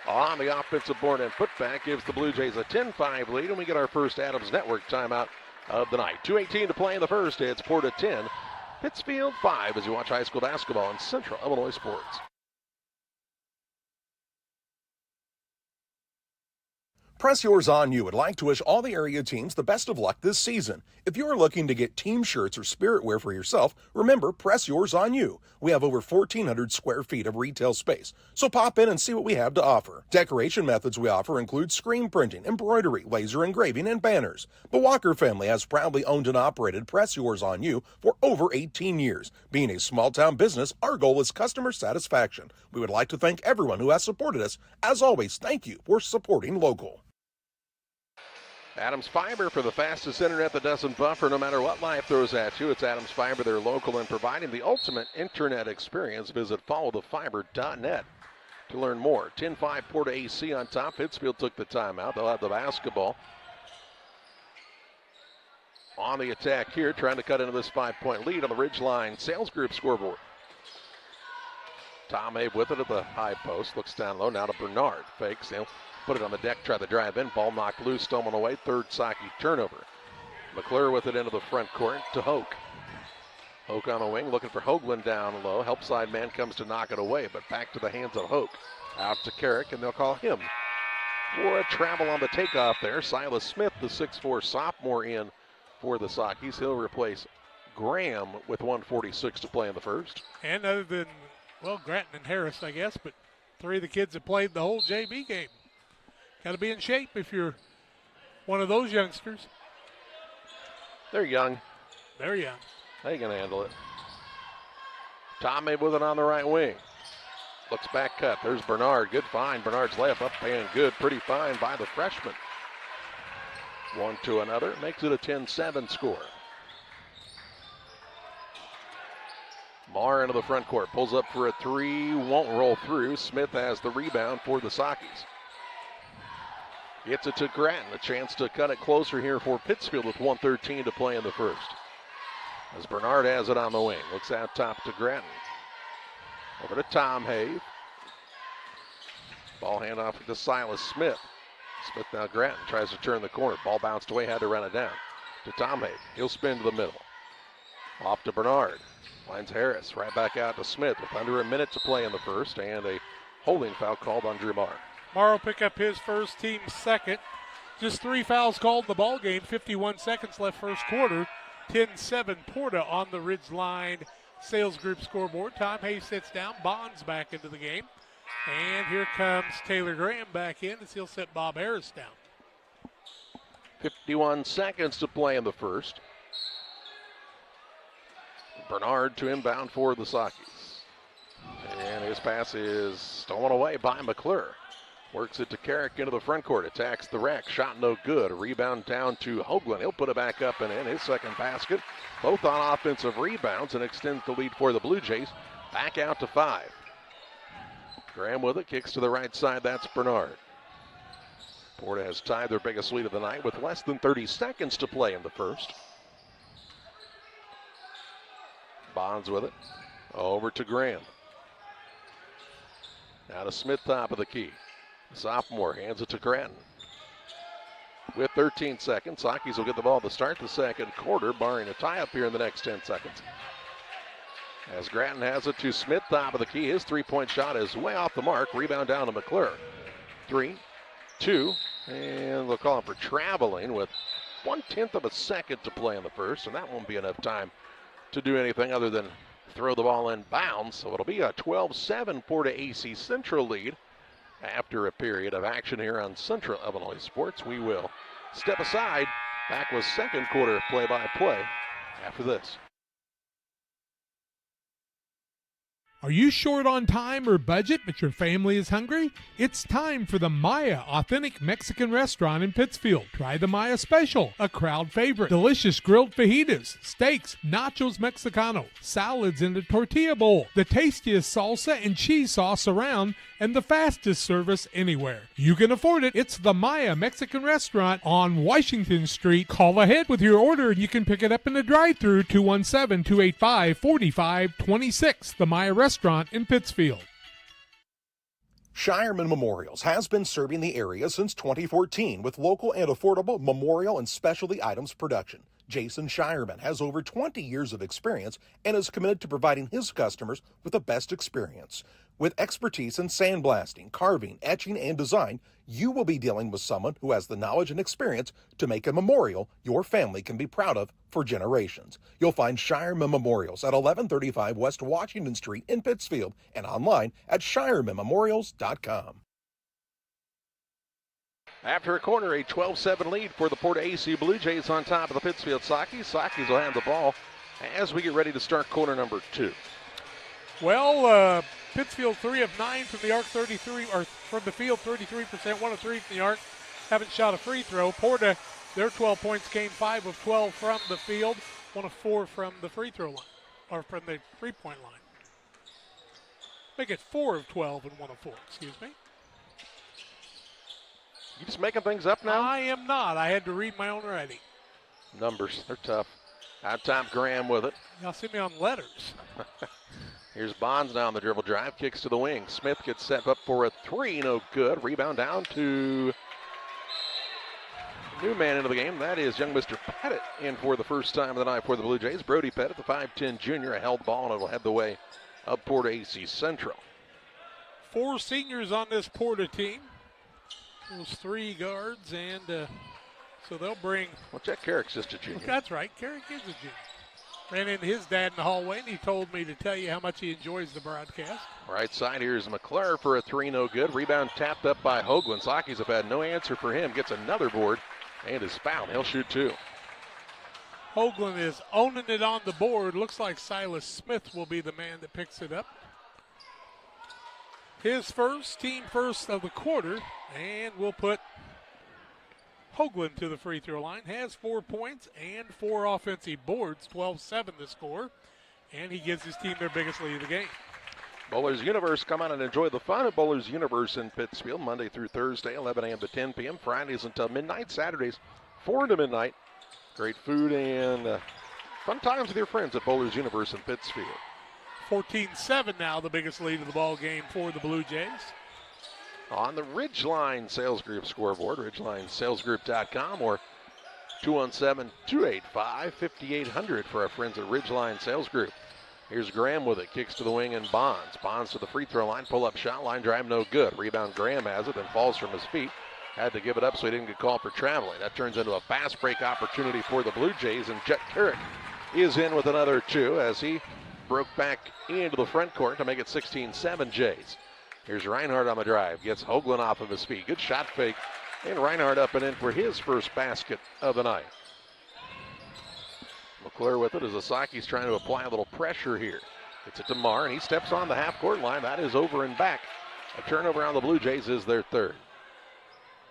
On the offensive board, and putback gives the Blue Jays a 10-5 lead, and we get our first Adams Network timeout of the night. 2:18 to play in the first. It's Porta 10, Pittsfield 5 as you watch high school basketball on Central Illinois Sports. Press Yours On You would like to wish all the area teams the best of luck this season. If you are looking to get team shirts or spirit wear for yourself, remember Press Yours On You. We have over 1,400 square feet of retail space, so pop in and see what we have to offer. Decoration methods we offer include screen printing, embroidery, laser engraving, and banners. The Walker family has proudly owned and operated Press Yours On You for over 18 years. Being a small-town business, our goal is customer satisfaction. We would like to thank everyone who has supported us. As always, thank you for supporting local. Adams Fiber for the fastest internet that doesn't buffer no matter what life throws at you. It's Adams Fiber. They're local and providing the ultimate internet experience. Visit followthefiber.net to learn more. 10-5 PORTA-A on top. Pittsfield took the timeout. They'll have the basketball on the attack here, trying to cut into this 5-point lead on the Ridge Line Sales Group scoreboard. Tomhave with it at the high post. Looks down low now to Bernard. Fakes. They'll put it on the deck, try the drive in. Ball knocked loose, stolen away. Third Socky turnover. McClure with it into the front court to Hoke. Hoke on the wing, looking for Hoagland down low. Help side man comes to knock it away, but back to the hands of Hoke. Out to Carrick, and they'll call him for a travel on the takeoff there. Silas Smith, the 6'4 sophomore, in for the Sockies. He'll replace Graham with 1:46 to play in the first. And other than, well, Gratton and Harris, I guess, but three of the kids have played the whole JV game. Got to be in shape if you're one of those youngsters. They're young. They're young. They can handle it. Tomhave with it on the right wing. Looks back cut. There's Bernard. Good find. Bernard's layup up and good. Pretty fine by the freshman. One to another. Makes it a 10-7 score. Marr into the front court. Pulls up for a three. Won't roll through. Smith has the rebound for the Sockies. Gets it to Gratton. A chance to cut it closer here for Pittsfield with 1:13 to play in the first. As Bernard has it on the wing. Looks out top to Grattan. Over to Tom Hay. Ball handoff to Silas Smith. Smith now Grattan tries to turn the corner. Ball bounced away, had to run it down to Tom Hay. He'll spin to the middle. Off to Bernard. Lines Harris right back out to Smith with under a minute to play in the first, and a holding foul called on Drew Marr. Marr will pick up his first, team's second. Just 3 fouls called in the ball game. 51 seconds left first quarter. 10-7 Porta on the Ridgeline Sales Group scoreboard. Tom Hayes sits down. Bonds back into the game. And here comes Taylor Graham back in as he'll set Bob Harris down. 51 seconds to play in the first. Bernard to inbound for the Sakis. And his pass is stolen away by McClure. Works it to Carrick into the front court. Attacks the rack. Shot no good. A rebound down to Hoagland. He'll put it back up and in. His second basket. Both on offensive rebounds and extends the lead for the Blue Jays. Back out to 5. Graham with it. Kicks to the right side. That's Bernard. Porta has tied their biggest lead of the night with less than 30 seconds to play in the first. Bonds with it. Over to Graham. Now to Smith, top of the key. Sophomore hands it to Grattan. With 13 seconds, Sakis will get the ball to start the second quarter, barring a tie-up here in the next 10 seconds. As Grattan has it to Smith, top of the key. His three-point shot is way off the mark. Rebound down to McClure. 3, 2, and they'll call him for traveling with 1/10 of a second to play in the first, and that won't be enough time to do anything other than throw the ball in bounds. So it'll be a 12-7 Porta-A Central lead after a period of action here on Central Illinois Sports. We will step aside. Back with second quarter play-by-play after this. Are you short on time or budget, but your family is hungry? It's time for the Maya Authentic Mexican Restaurant in Pittsfield. Try the Maya Special, a crowd favorite. Delicious grilled fajitas, steaks, nachos Mexicano, salads in a tortilla bowl, the tastiest salsa and cheese sauce around, and the fastest service anywhere. You can afford it. It's the Maya Mexican Restaurant on Washington Street. Call ahead with your order and you can pick it up in the drive-thru, 217-285-4526. The Maya Restaurant in Pittsfield. Shireman Memorials has been serving the area since 2014 with local and affordable memorial and specialty items production. Jason Shireman has over 20 years of experience and is committed to providing his customers with the best experience. With expertise in sandblasting, carving, etching, and design, you will be dealing with someone who has the knowledge and experience to make a memorial your family can be proud of for generations. You'll find Shireman Memorials at 1135 West Washington Street in Pittsfield and online at shiremanmemorials.com. After a quarter, a 12-7 lead for the Porta-A Blue Jays on top of the Pittsfield Sakis. Sakis will have the ball as we get ready to start quarter number 2. Well, Pittsfield 3 of 9 from the arc, 33, or from the field, 33%, 1 of 3 from the arc. Haven't shot a free throw. Porta, their 12 points came 5 of 12 from the field, 1 of 4 from the free throw line, or from the 3-point line. Make it 4 of 12 and 1 of 4, excuse me. You just making things up now? I am not. I had to read my own writing. Numbers, they're tough. Out top, Graham with it. Y'all see me on letters. Here's Bonds now on the dribble drive, kicks to the wing. Smith gets set up for a 3, no good. Rebound down to new man into the game. That is young Mr. Pettit in for the first time of the night for the Blue Jays. Brody Pettit, the 5'10 junior, a held ball, and it'll head the way of Porta-A Central. 4 seniors on this Porta team. Those 3 guards, and so they'll bring. Well, Jack Carrick's just a junior. That's right. Carrick is a junior. Ran into his dad in the hallway, and he told me to tell you how much he enjoys the broadcast. Right side, here's McClure for a 3, no good. Rebound tapped up by Hoagland. Sakis have had no answer for him. Gets another board and is fouled. He'll shoot 2. Hoagland is owning it on the board. Looks like Silas Smith will be the man that picks it up. His first, team first of the quarter, and we'll put Hoagland to the free throw line. Has 4 points and 4 offensive boards, 12-7 the score, and he gives his team their biggest lead of the game. Bowlers Universe, come on and enjoy the fun at Bowlers Universe in Pittsfield, Monday through Thursday, 11 a.m. to 10 p.m., Fridays until midnight, Saturdays 4 to midnight. Great food and Fun times with your friends at Bowlers Universe in Pittsfield. 14-7 now, the biggest lead of the ball game for the Blue Jays. On the Ridgeline Sales Group scoreboard, ridgelinesalesgroup.com, or 217-285-5800 for our friends at Ridgeline Sales Group. Here's Graham with it, kicks to the wing and Bonds. Bonds to the free throw line, pull up shot line, drive no good. Rebound Graham has it, then falls from his feet. Had to give it up so he didn't get called for traveling. That turns into a fast break opportunity for the Blue Jays, and Jet Carrick is in with another two as he broke back into the front court to make it 16-7 Jays. Here's Reinhardt on the drive, gets Hoagland off of his feet. Good shot fake, and Reinhardt up and in for his first basket of the night. McClure with it as Asaki's trying to apply a little pressure here. Gets it to Marr, and he steps on the half-court line. That is over and back. A turnover on the Blue Jays is their third.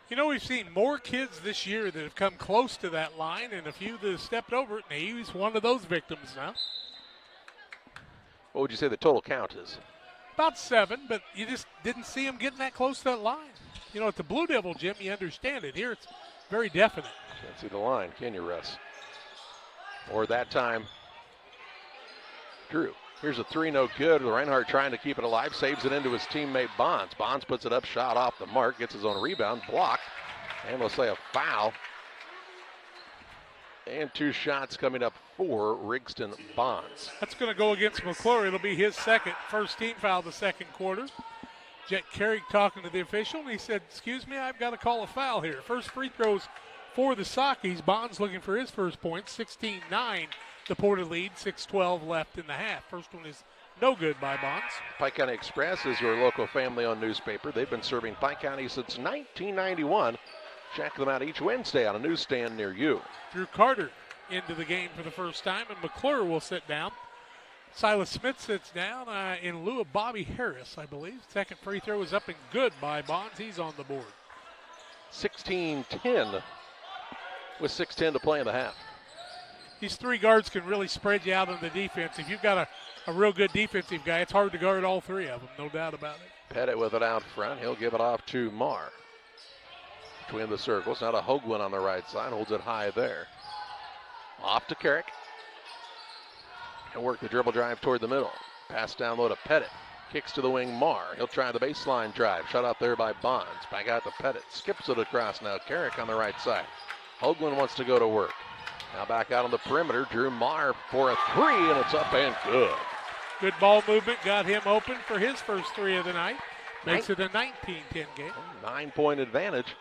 You know, we've seen more kids this year that have come close to that line and a few that have stepped over it, and he's one of those victims now. What would you say the total count is? About 7, but you just didn't see him getting that close to that line. You know, at the Blue Devil gym, you understand it. Here it's very definite. Can't see the line, can you, Russ? Or that time, Drew. Here's a three, no good. Reinhardt trying to keep it alive, saves it into his teammate Bonds. Bonds puts it up, shot off the mark, gets his own rebound, blocked, and we'll say a foul. And 2 shots coming up for Rigston Bonds. That's going to go against McClure. It'll be his second, first team foul the second quarter. Jet Carrick talking to the official, and he said, excuse me, I've got to call a foul here. First free throws for the Sockies. Bonds looking for his first point, 16-9. The Porta lead, 6:12 left in the half. First one is no good by Bonds. Pike County Express is your local family-owned newspaper. They've been serving Pike County since 1991. Check them out each Wednesday on a newsstand near you. Drew Carter into the game for the first time, and McClure will sit down. Silas Smith sits down in lieu of Bobby Harris, I believe. Second free throw is up and good by Bonds. He's on the board. 16-10 with 6:10 to play in the half. These 3 guards can really spread you out on the defense. If you've got a real good defensive guy, it's hard to guard all 3 of them, no doubt about it. Pettit with it out front. He'll give it off to Marr. Between the circles, now to Hoagland on the right side, holds it high there. Off to Carrick. He'll work the dribble drive toward the middle. Pass down low to Pettit. Kicks to the wing, Marr. He'll try the baseline drive. Shut out there by Bonds. Back out to Pettit. Skips it across now. Carrick on the right side. Hoagland wants to go to work. Now back out on the perimeter. Drew Marr for a 3, and it's up and good. Good ball movement. Got him open for his first 3 of the night. Makes it a 19-10 game. 9-point advantage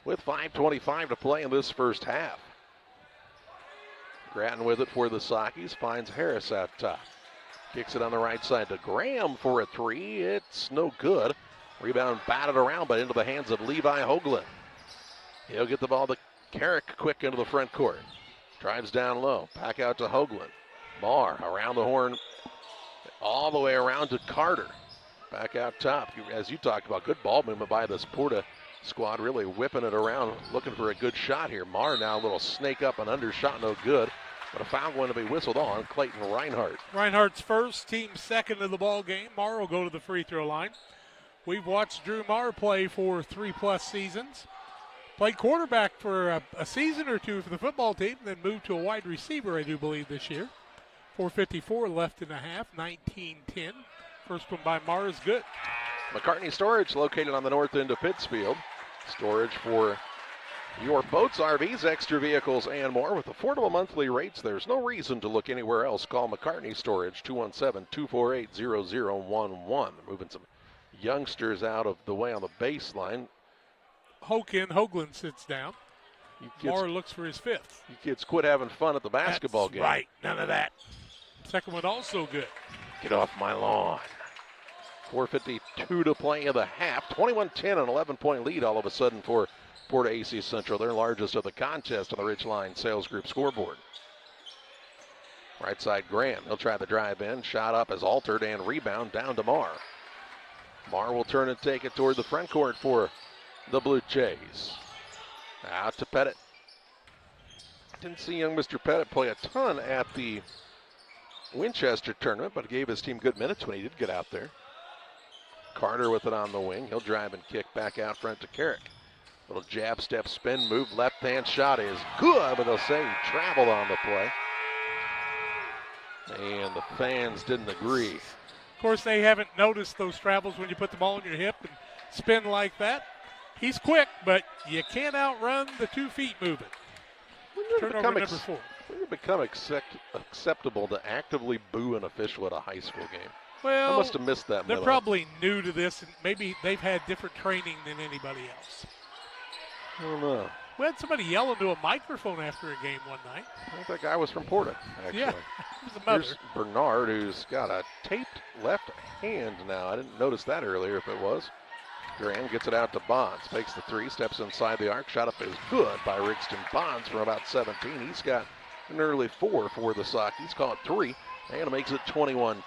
with 5:25 to play in this first half. Grattan with it for the Sockies. Finds Harris out top. Kicks it on the right side to Graham for a 3. It's no good. Rebound batted around, but into the hands of Levi Hoagland. He'll get the ball to Carrick quick into the front court. Drives down low. Back out to Hoagland. Marr around the horn. All the way around to Carter. Back out top. As you talked about, good ball movement by this Porta squad, really whipping it around, looking for a good shot here. Marr now a little snake up and under shot, no good. But a foul going to be whistled on Clayton Reinhardt. Reinhardt's first, team second of the ball game. Marr will go to the free throw line. We've watched Drew Marr play for 3+ seasons. Played quarterback for a season or 2 for the football team, then moved to a wide receiver, I do believe, this year. 4:54 left in the half, 19-10. First one by Marr is good. McCartney Storage, located on the north end of Pittsfield. Storage for your boats, RVs, extra vehicles, and more. With affordable monthly rates, there's no reason to look anywhere else. Call McCartney Storage, 217-248-0011. Moving some youngsters out of the way on the baseline. Hoagland sits down. Marr looks for his 5th. You kids quit having fun at the basketball game. Right, none of that. Second one also good. Get off my lawn. 4:52 to play in the half. 21-10, an 11-point lead all of a sudden for Porta-A Central, their largest of the contest on the Ridgeline Sales Group scoreboard. Right side Graham. He'll try the drive in. Shot up is altered and rebound down to Marr. Marr will turn and take it toward the front court for the Blue Jays. Out to Pettit. Didn't see young Mr. Pettit play a ton at the Winchester tournament, but gave his team good minutes when he did get out there. Carter with it on the wing. He'll drive and kick back out front to Carrick. Little jab, step, spin, move, left-hand shot is good, but they'll say he traveled on the play. And the fans didn't agree. Of course, they haven't noticed those travels when you put the ball on your hip and spin like that. He's quick, but you can't outrun the 2 feet moving. Turnover number 4. When it become acceptable to actively boo an official at a high school game? Well, I must have missed that. They're probably new to this, and maybe they've had different training than anybody else. I don't know. We had somebody yell into a microphone after a game one night. I think that guy was from Porta, actually. Yeah, he was a mother. Here's Bernard, who's got a taped left hand now. I didn't notice that earlier if it was. Graham gets it out to Bonds, takes the 3, steps inside the arc. Shot up is good by Rigston Bonds from about 17. He's got an early 4 for the Sockies. Call it 3, and it makes it 21-12.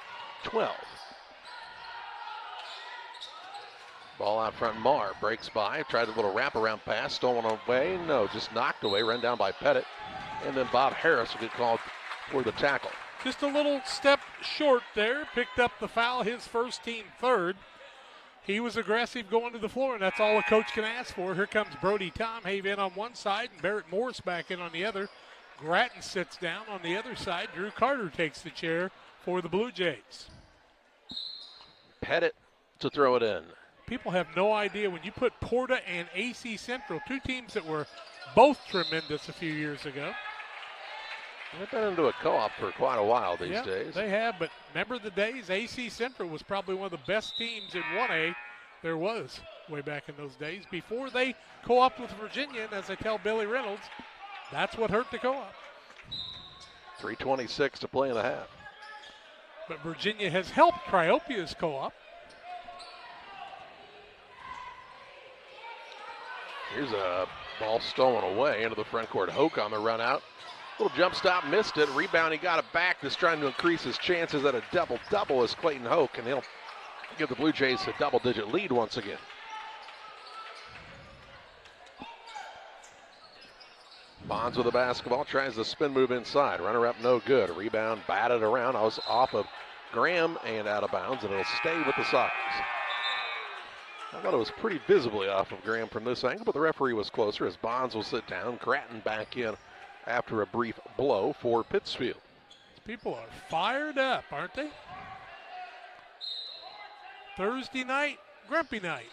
Ball out front, Marr breaks by, tried a little wraparound pass, stolen away. No, just knocked away, run down by Pettit. And then Bob Harris will get called for the tackle. Just a little step short there, picked up the foul, his first, team third. He was aggressive going to the floor, and that's all a coach can ask for. Here comes Brody Tomhave in on one side, and Barrett Morris back in on the other. Gratton sits down on the other side. Drew Carter takes the chair for the Blue Jays. Pettit to throw it in. People have no idea when you put Porta and AC Central, 2 teams that were both tremendous a few years ago. They've been into a co-op for quite a while these days. They have, but remember the days? AC Central was probably one of the best teams in 1A there was way back in those days before they co-opted with Virginia, and as I tell Billy Reynolds, that's what hurt the co-op. 3:26 to play in the half. But Virginia has helped Triopia's co-op. Here's a ball stolen away into the front court. Hoke on the run out. Little jump stop, missed it. Rebound, he got it back. Just trying to increase his chances at a double-double as Clayton Hoke, and he'll give the Blue Jays a double-digit lead once again. Bonds with the basketball, tries the spin move inside. Runner up, no good. Rebound batted around. I was off of Graham and out of bounds, and it'll stay with the Sockers. I thought it was pretty visibly off of Graham from this angle, but the referee was closer as Bonds will sit down. Gratton back in after a brief blow for Pittsfield. People are fired up, aren't they? Thursday night, grumpy night.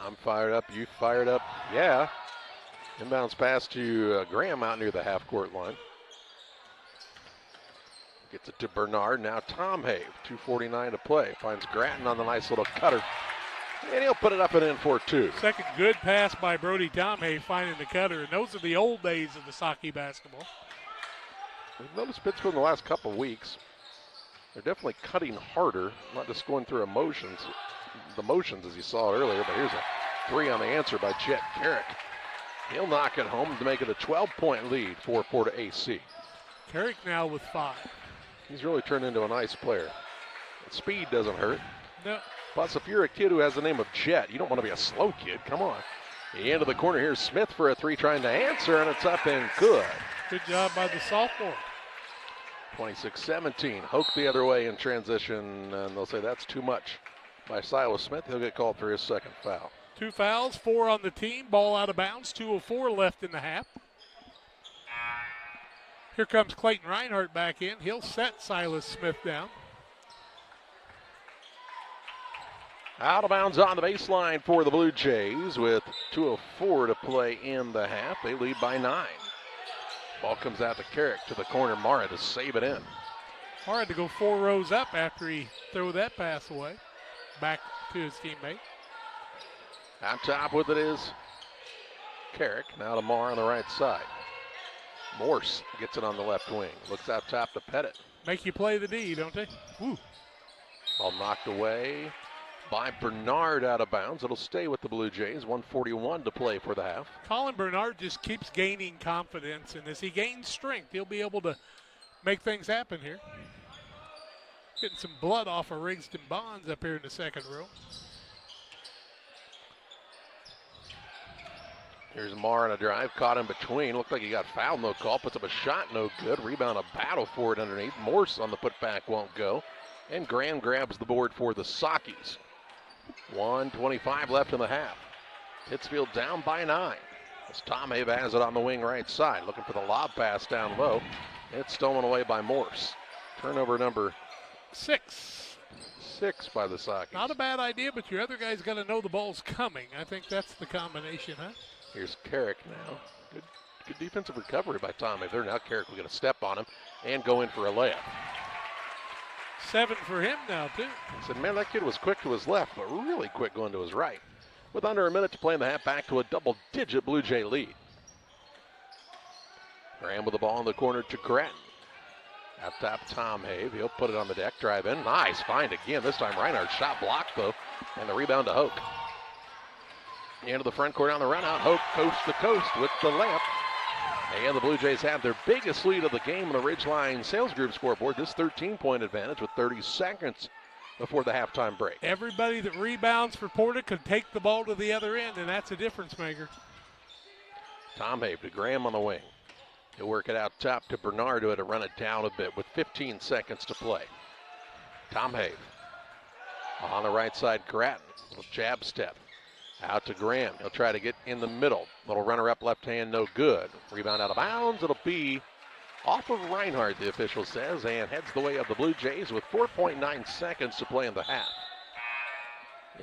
I'm fired up, you fired up, yeah. Inbounds pass to Graham out near the half-court line. Gets it to Bernard, now Tomhave, 2:49 to play. Finds Gratton on the nice little cutter. And he'll put it up and in for 2. Second good pass by Brody Tomhave finding the cutter. And those are the old days of the Socky basketball. We've noticed Pittsfield in the last couple of weeks. They're definitely cutting harder, not just going through the motions as you saw earlier. But here's a 3 on the answer by Chet Carrick. He'll knock it home to make it a 12-point lead for Porta AC. Carrick now with 5. He's really turned into a nice player. Speed doesn't hurt. No. Plus, if you're a kid who has the name of Chet, you don't want to be a slow kid. Come on. The end of the corner, here's Smith for a 3 trying to answer, and it's up and good. Good job by the sophomore. 26-17. Hoke the other way in transition, and they'll say that's too much by Silas Smith. He'll get called for his second foul. 2 fouls, 4 on the team. Ball out of bounds. 2:04 left in the half. Here comes Clayton Reinhardt back in. He'll set Silas Smith down. Out of bounds on the baseline for the Blue Jays with 2:04 to play in the half. They lead by 9. Ball comes out to Carrick to the corner. Mara to save it in. Mara had to go 4 rows up after he threw that pass away. Back to his teammate. On top with it is Carrick. Now to Mara on the right side. Morse gets it on the left wing. Looks out top to Pettit. Make you play the D, don't they? Woo. Ball knocked away by Bernard out of bounds. It'll stay with the Blue Jays. 1:41 to play for the half. Colin Bernard just keeps gaining confidence, and as he gains strength, he'll be able to make things happen here. Getting some blood off of Rigston Bonds up here in the second row. Here's Marr on a drive, caught in between. Looked like he got fouled, no call. Puts up a shot, no good. Rebound, a battle for it underneath. Morse on the putback, won't go. And Graham grabs the board for the Sockies. 1:25 left in the half. Pittsfield down by 9. As Tomhave has it on the wing right side. Looking for the lob pass down low. It's stolen away by Morse. Turnover number 6. 6 by the Sockets. Not a bad idea, but your other guy's got to know the ball's coming. I think that's the combination, huh? Here's Carrick now. Good defensive recovery by Tommy there. Now Carrick will get a step on him and go in for a layup. 7 for him now, too. I said, man, that kid was quick to his left, but really quick going to his right. With under a minute to play in the half, back to a double-digit Blue Jay lead. Graham with the ball in the corner to Grattan. Up top, Tom Have. He'll put it on the deck, drive in. Nice find again. This time Reinhardt's shot blocked, though, and the rebound to Hoke. Into the front court on the run out. Hoke coast to coast with the layup. And the Blue Jays have their biggest lead of the game on the Ridgeline Sales Group scoreboard. This 13-point advantage with 30 seconds before the halftime break. Everybody that rebounds for Porta could take the ball to the other end, and that's a difference maker. Tom Have to Graham on the wing. He'll work it out top to Bernardo to run it down a bit with 15 seconds to play. Tom Have on the right side, Grattan. Little jab step. Out to Graham. He'll try to get in the middle. Little runner up left hand, no good. Rebound out of bounds. It'll be off of Reinhardt, the official says, and heads the way of the Blue Jays with 4.9 seconds to play in the half.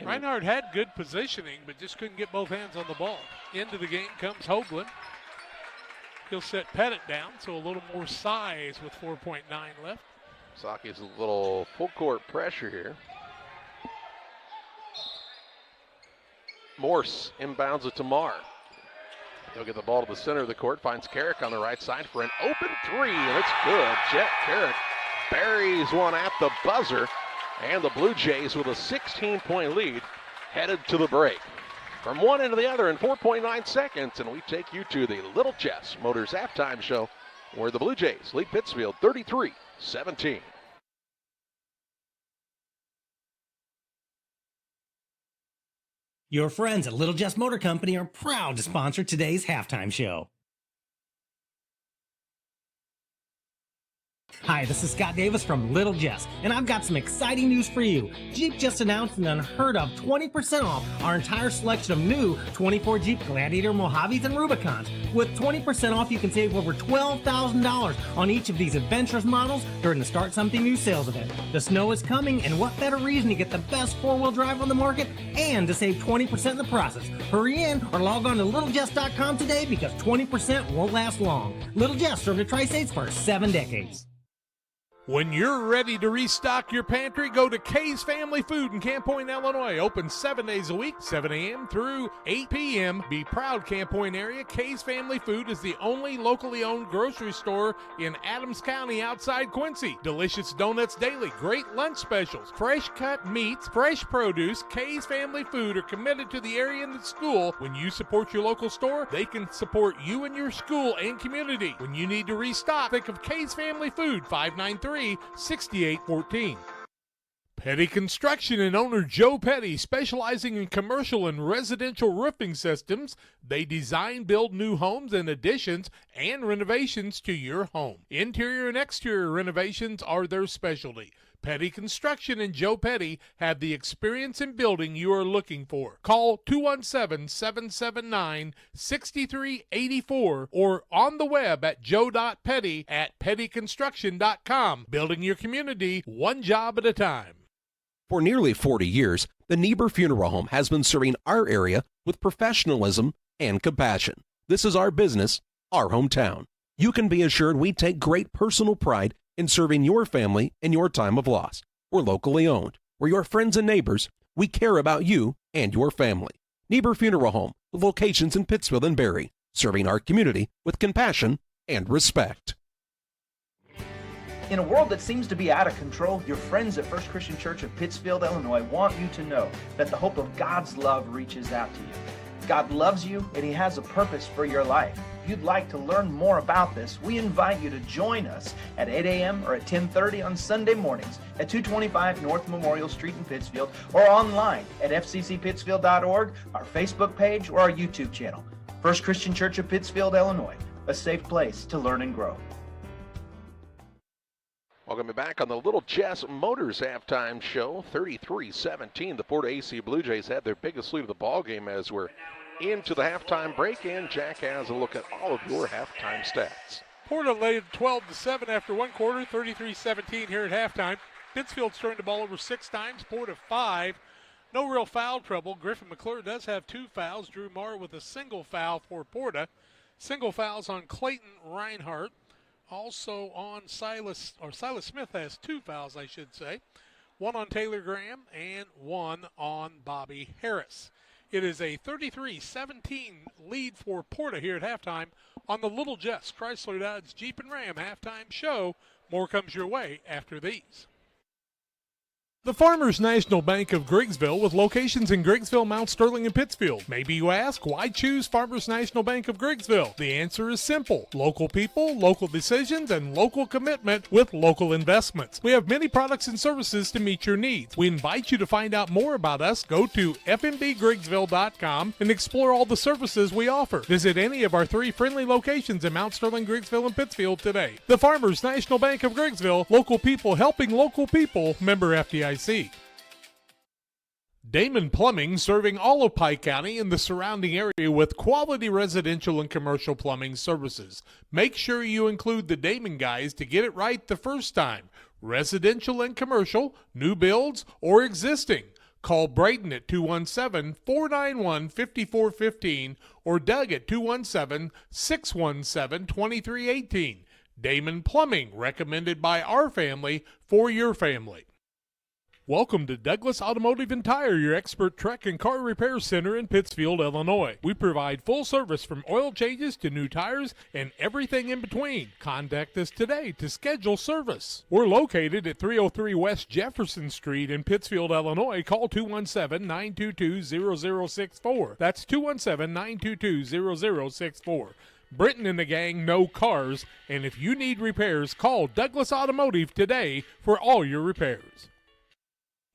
Reinhardt had good positioning, but just couldn't get both hands on the ball. Into the game comes Hoagland. He'll set Pettit down, so a little more size with 4.9 left. Saki's a little full court pressure here. Morse inbounds it to Marr. He'll get the ball to the center of the court, finds Carrick on the right side for an open three, and it's good. Jet Carrick buries one at the buzzer, and the Blue Jays with a 16-point lead headed to the break. From one end to the other in 4.9 seconds, and we take you to the Little Chess Motors halftime show where the Blue Jays lead Pittsfield 33-17. Your friends at Little Jess Motor Company are proud to sponsor today's halftime show. Hi, this is Scott Davis from Little Jess, and I've got some exciting news for you. Jeep just announced an unheard of 20% off our entire selection of new 24 Jeep Gladiator Mojaves and Rubicons. With 20% off, you can save over $12,000 on each of these adventurous models during the Start Something New sales event. The snow is coming, and what better reason to get the best four-wheel drive on the market and to save 20% in the process. Hurry in or log on to littlejess.com today because 20% won't last long. Little Jess served the Tri-States for 7 decades. When you're ready to restock your pantry, go to Kay's Family Food in Camp Point, Illinois. Open 7 days a week, 7 a.m. through 8 p.m. Be proud, Camp Point area. Kay's Family Food is the only locally owned grocery store in Adams County outside Quincy. Delicious donuts daily, great lunch specials, fresh cut meats, fresh produce. Kay's Family Food are committed to the area and the school. When you support your local store, they can support you and your school and community. When you need to restock, think of Kay's Family Food, 593-6814. Petty Construction and owner Joe Petty, specializing in commercial and residential roofing systems. They design, build new homes and additions and renovations to your home. Interior and exterior renovations are their specialty. Petty Construction and Joe Petty have the experience in building you are looking for. Call 217-779-6384 or on the web at joe.petty@pettyconstruction.com. Building your community one job at a time. For nearly 40 years, the Niebuhr Funeral Home has been serving our area with professionalism and compassion. This is our business, our hometown. You can be assured we take great personal pride in serving your family in your time of loss. We're locally owned. We're your friends and neighbors. We care about you and your family. Niebuhr Funeral Home, with locations in Pittsfield and Barry, serving our community with compassion and respect. In a world that seems to be out of control, your friends at First Christian Church of Pittsfield, Illinois want you to know that the hope of God's love reaches out to you. God loves you and He has a purpose for your life. If you'd like to learn more about this, we invite you to join us at 8 a.m. or at 10:30 on Sunday mornings at 225 North Memorial Street in Pittsfield or online at fccpittsfield.org, our Facebook page, or our YouTube channel. First Christian Church of Pittsfield, Illinois, a safe place to learn and grow. Welcome back on the Little Chess Motors halftime show. 33-17. The PORTA-A Blue Jays had their biggest lead of the ball game as we're into the halftime break, and Jack has a look at all of your halftime stats. Porta led 12-7 after one quarter, 33-17 here at halftime. Pittsfield's turned the ball over 6 times, Porta 5. No real foul trouble. Griffin McClure does have 2 fouls. Drew Marr with a single foul for Porta. Single fouls on Clayton Reinhardt. Also on Silas Smith has 2 fouls, I should say. 1 on Taylor Graham and 1 on Bobby Harris. It is a 33-17 lead for Porta here at halftime on the Little Jess Chrysler Dodge Jeep and Ram halftime show. More comes your way after these. The Farmers National Bank of Griggsville with locations in Griggsville, Mount Sterling, and Pittsfield. Maybe you ask, why choose Farmers National Bank of Griggsville? The answer is simple. Local people, local decisions, and local commitment with local investments. We have many products and services to meet your needs. We invite you to find out more about us. Go to fmbgriggsville.com and explore all the services we offer. Visit any of our 3 friendly locations in Mount Sterling, Griggsville, and Pittsfield today. The Farmers National Bank of Griggsville, local people helping local people, member FDIC. Damon Plumbing, serving all of Pike County and the surrounding area with quality residential and commercial plumbing services. Make sure you include the Damon guys to get it right the first time. Residential and commercial, new builds, or existing. Call Braden at 217-491-5415 or Doug at 217-617-2318. Damon Plumbing, recommended by our family for your family. Welcome to Douglas Automotive and Tire, your expert truck and car repair center in Pittsfield, Illinois. We provide full service from oil changes to new tires and everything in between. Contact us today to schedule service. We're located at 303 West Jefferson Street in Pittsfield, Illinois. Call 217-922-0064. That's 217-922-0064. Britton and the gang know cars, and if you need repairs, call Douglas Automotive today for all your repairs.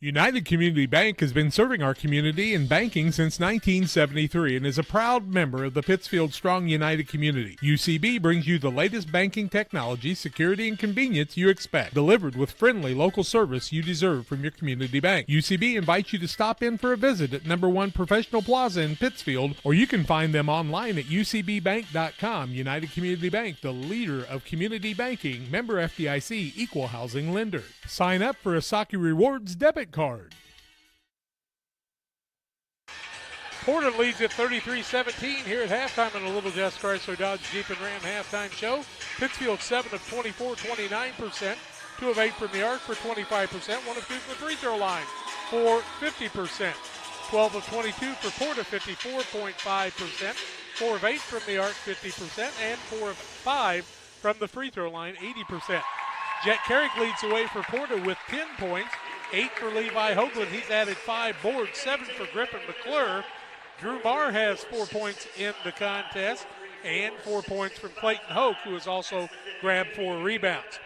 United Community Bank has been serving our community in banking since 1973 and is a proud member of the Pittsfield Strong United community. UCB brings you the latest banking technology, security, and convenience you expect, delivered with friendly local service you deserve from your community bank. UCB invites you to stop in for a visit at number 1 Professional Plaza in Pittsfield, or you can find them online at ucbbank.com. United Community Bank, the leader of community banking, member FDIC, equal housing lender. Sign up for a Saki Rewards debit card. Porter leads at 33-17 here at halftime in the Little Jess Chrysler Dodge Jeep and Ram halftime show. Pittsfield 7 of 24, 29%. 2 of 8 from the arc for 25%. 1 of 2 from the free throw line for 50%. 12 of 22 for Porter, 54.5%. 4 of 8 from the arc, 50%. And 4 of 5 from the free throw line, 80%. Jet Carrick leads the way for Porter with 10 points. 8 for Levi Hoagland. He's added 5 boards, 7 for Griffin McClure. Drew Marr has 4 points in the contest and 4 points from Clayton Hoke, who has also grabbed 4 rebounds.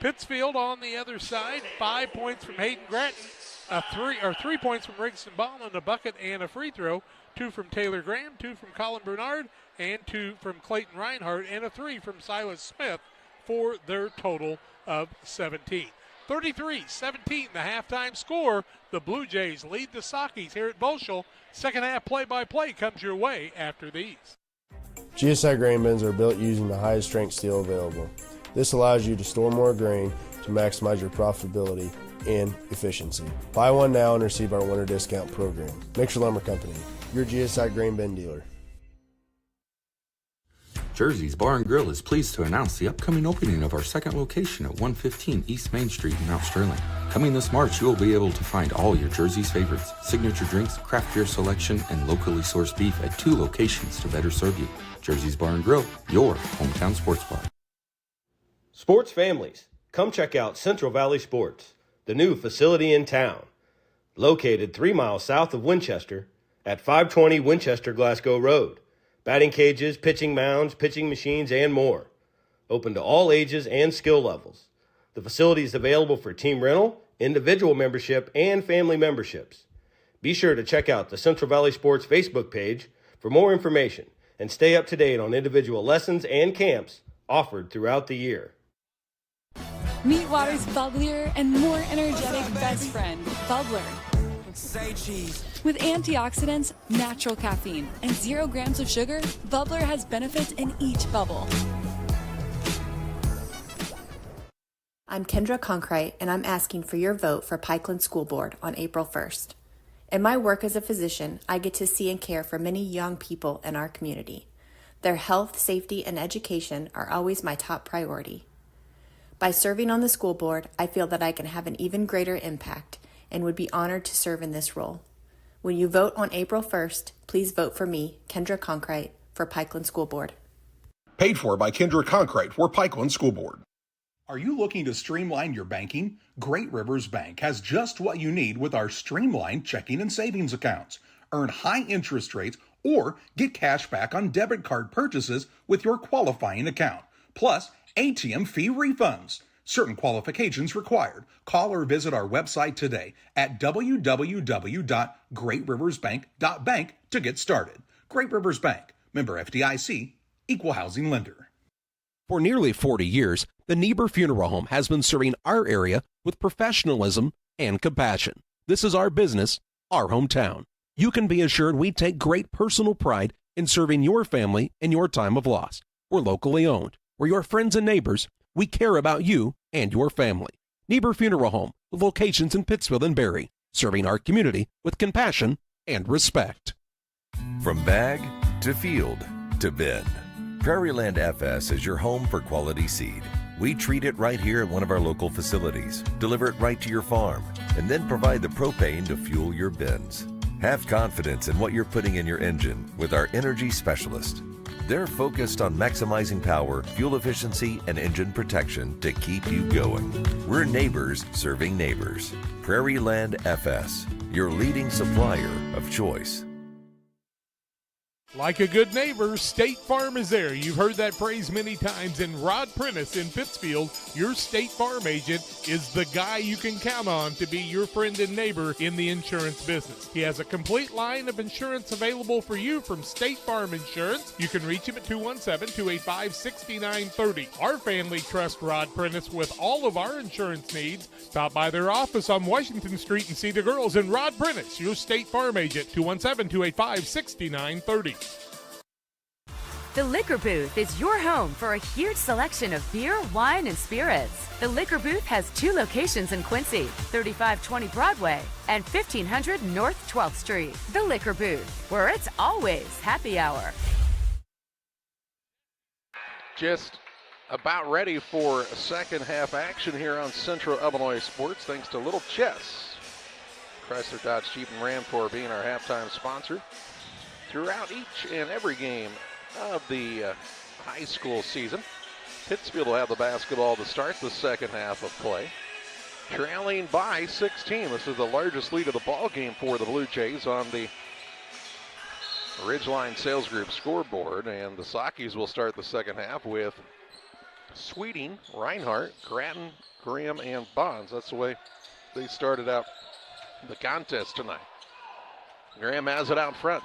Pittsfield on the other side, 5 points from Hayden Gratton, 3 points from Rigston Ballin, a bucket and a free throw, 2 from Taylor Graham, 2 from Colin Bernard, and 2 from Clayton Reinhardt, and a 3 from Silas Smith for their total of 17. 33-17, the halftime score. The Blue Jays lead the Sockies here at Bolshel. Second half play-by-play comes your way after these. GSI grain bins are built using the highest strength steel available. This allows you to store more grain to maximize your profitability and efficiency. Buy one now and receive our winter discount program. Mixer Lumber Company, your GSI grain bin dealer. Jersey's Bar and Grill is pleased to announce the upcoming opening of our second location at 115 East Main Street in Mount Sterling. Coming this March, you will be able to find all your Jersey's favorites, signature drinks, craft beer selection, and locally sourced beef at 2 locations to better serve you. Jersey's Bar and Grill, your hometown sports bar. Sports families, come check out Central Valley Sports, the new facility in town. Located 3 miles south of Winchester at 520 Winchester Glasgow Road. Batting cages, pitching mounds, pitching machines, and more. Open to all ages and skill levels. The facility is available for team rental, individual membership, and family memberships. Be sure to check out the Central Valley Sports Facebook page for more information and stay up to date on individual lessons and camps offered throughout the year. Meet water's bubblier and more energetic best friend, Bubbler. Say cheese. With antioxidants, natural caffeine, and 0 grams of sugar, Bubbler has benefits in each bubble. I'm Kendra Conkrite, and I'm asking for your vote for Pikeland School Board on April 1st. In my work as a physician, I get to see and care for many young people in our community. Their health, safety, and education are always my top priority. By serving on the school board, I feel that I can have an even greater impact and would be honored to serve in this role. When you vote on April 1st, please vote for me, Kendra Conkrite, for Pikeland School Board. Paid for by Kendra Conkrite for Pikeland School Board. Are you looking to streamline your banking? Great Rivers Bank has just what you need with our streamlined checking and savings accounts. Earn high interest rates or get cash back on debit card purchases with your qualifying account. Plus, ATM fee refunds. Certain qualifications required. Call or visit our website today at www.greatriversbank.bank to get started. Great Rivers Bank, member FDIC, equal housing lender. For nearly 40 years, the Niebuhr Funeral Home has been serving our area with professionalism and compassion. This is our business, our hometown. You can be assured we take great personal pride in serving your family in your time of loss. We're locally owned. We're your friends and neighbors. We care about you and your family. Niebuhr Funeral Home, with locations in Pittsfield and Barry, serving our community with compassion and respect. From bag to field to bin, Prairieland FS is your home for quality seed. We treat it right here at one of our local facilities, deliver it right to your farm, and then provide the propane to fuel your bins. Have confidence in what you're putting in your engine with our energy specialist. They're focused on maximizing power, fuel efficiency, and engine protection to keep you going. We're neighbors serving neighbors. Prairieland FS, your leading supplier of choice. Like a good neighbor, State Farm is there. You've heard that phrase many times. And Rod Prentice in Pittsfield, your State Farm agent, is the guy you can count on to be your friend and neighbor in the insurance business. He has a complete line of insurance available for you from State Farm Insurance. You can reach him at 217-285-6930. Our family trusts Rod Prentice with all of our insurance needs. Stop by their office on Washington Street and see the girls. And Rod Prentice, your State Farm agent, 217-285-6930. The Liquor Booth is your home for a huge selection of beer, wine, and spirits. The Liquor Booth has 2 locations in Quincy, 3520 Broadway and 1500 North 12th Street. The Liquor Booth, where it's always happy hour. Just about ready for second half action here on Central Illinois Sports, thanks to Little Chess. Chrysler Dodge Jeep and Ram for being our halftime sponsor throughout each and every game of the high school season. Pittsfield will have the basketball to start the second half of play, trailing by 16. This is the largest lead of the ball game for the Blue Jays on the Ridgeline Sales Group scoreboard, and the Sakis will start the second half with Sweeting, Reinhardt, Grattan, Graham, and Bonds. That's the way they started out the contest tonight. Graham has it out front.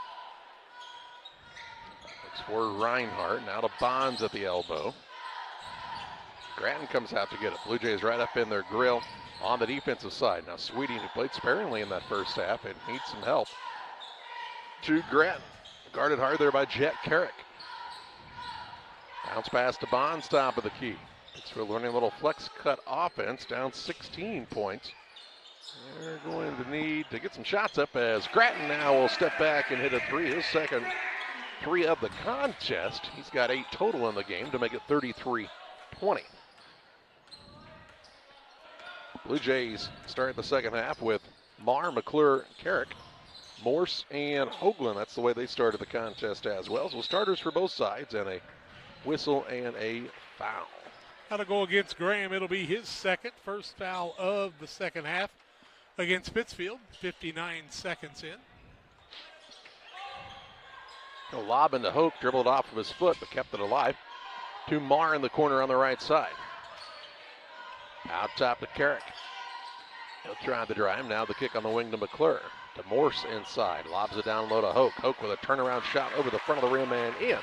For Reinhardt, now to Bonds at the elbow. Grattan comes out to get it. Blue Jays right up in their grill on the defensive side. Now Sweeting, who played sparingly in that first half and needs some help, to Grattan. Guarded hard there by Jet Carrick. Bounce pass to Bonds, top of the key. Pittsfield learning a little flex cut offense, down 16 points. They're going to need to get some shots up as Grattan now will step back and hit a 3. His second 3 of the contest. He's got 8 total in the game to make it 33-20. Blue Jays start the second half with Marr, McClure, Carrick, Morse, and Hoagland. That's the way they started the contest as well. So starters for both sides and a whistle and a foul. How to go against Graham. It'll be his first foul of the second half against Pittsfield. 59 seconds in. A lob into Hoke, dribbled off of his foot, but kept it alive. To Marr in the corner on the right side. Out top to Carrick. He'll try the drive. Now the kick on the wing to McClure. To Morse inside. Lobs it down low to Hoke. Hoke with a turnaround shot over the front of the rim and in.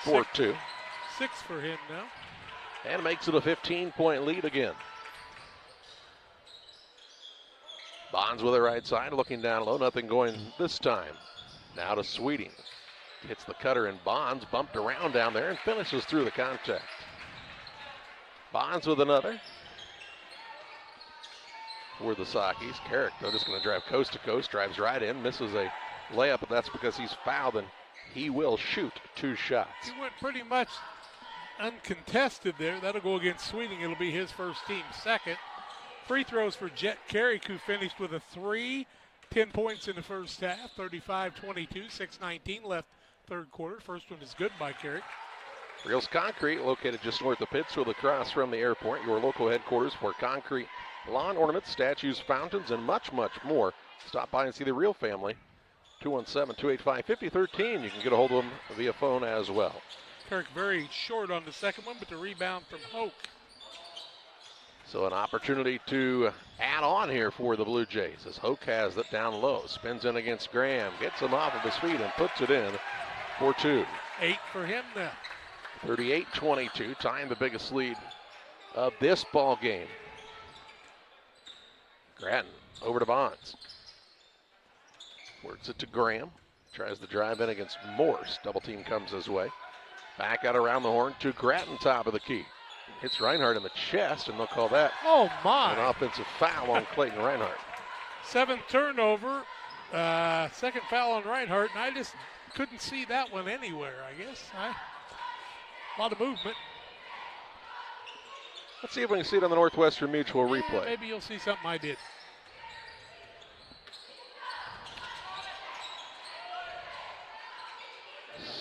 4-2. 6 for him now. And makes it a 15-point lead again. Bonds with the right side, looking down low. Nothing going this time. Now to Sweeting. Hits the cutter and Bonds, bumped around down there and finishes through the contact. Bonds with another. for the Sakis. Carrick, though, just going to drive coast to coast, drives right in, misses a layup, but that's because he's fouled, and he will shoot 2 shots. He went pretty much uncontested there. That'll go against Sweeting. It'll be his first, team second. Free throws for Jet Carrick, who finished with a 3. 10 points in the first half, 35-22, 6:19 left third quarter. First one is good by Carrick. Reels Concrete, located just north of Pittsfield, across from the airport, your local headquarters for concrete lawn ornaments, statues, fountains, and much, much more. Stop by and see the Real family. 217-285-5013. You can get a hold of them via phone as well. Carrick very short on the second one, but the rebound from Hoke. So an opportunity to add on here for the Blue Jays as Hoke has it down low. Spins in against Graham, gets him off of his feet and puts it in for 2. 8 for him now. 38-22, tying the biggest lead of this ball game. Grattan over to Bonds. Works it to Graham. Tries to drive in against Morse. Double team comes his way. Back out around the horn to Grattan, top of the key. Hits Reinhardt in the chest, and they'll call that an offensive foul on Clayton Reinhardt. 7th turnover, second foul on Reinhardt, and I just couldn't see that one anywhere, I guess. A lot of movement. Let's see if we can see it on the Northwestern Mutual replay. Maybe you'll see something I did.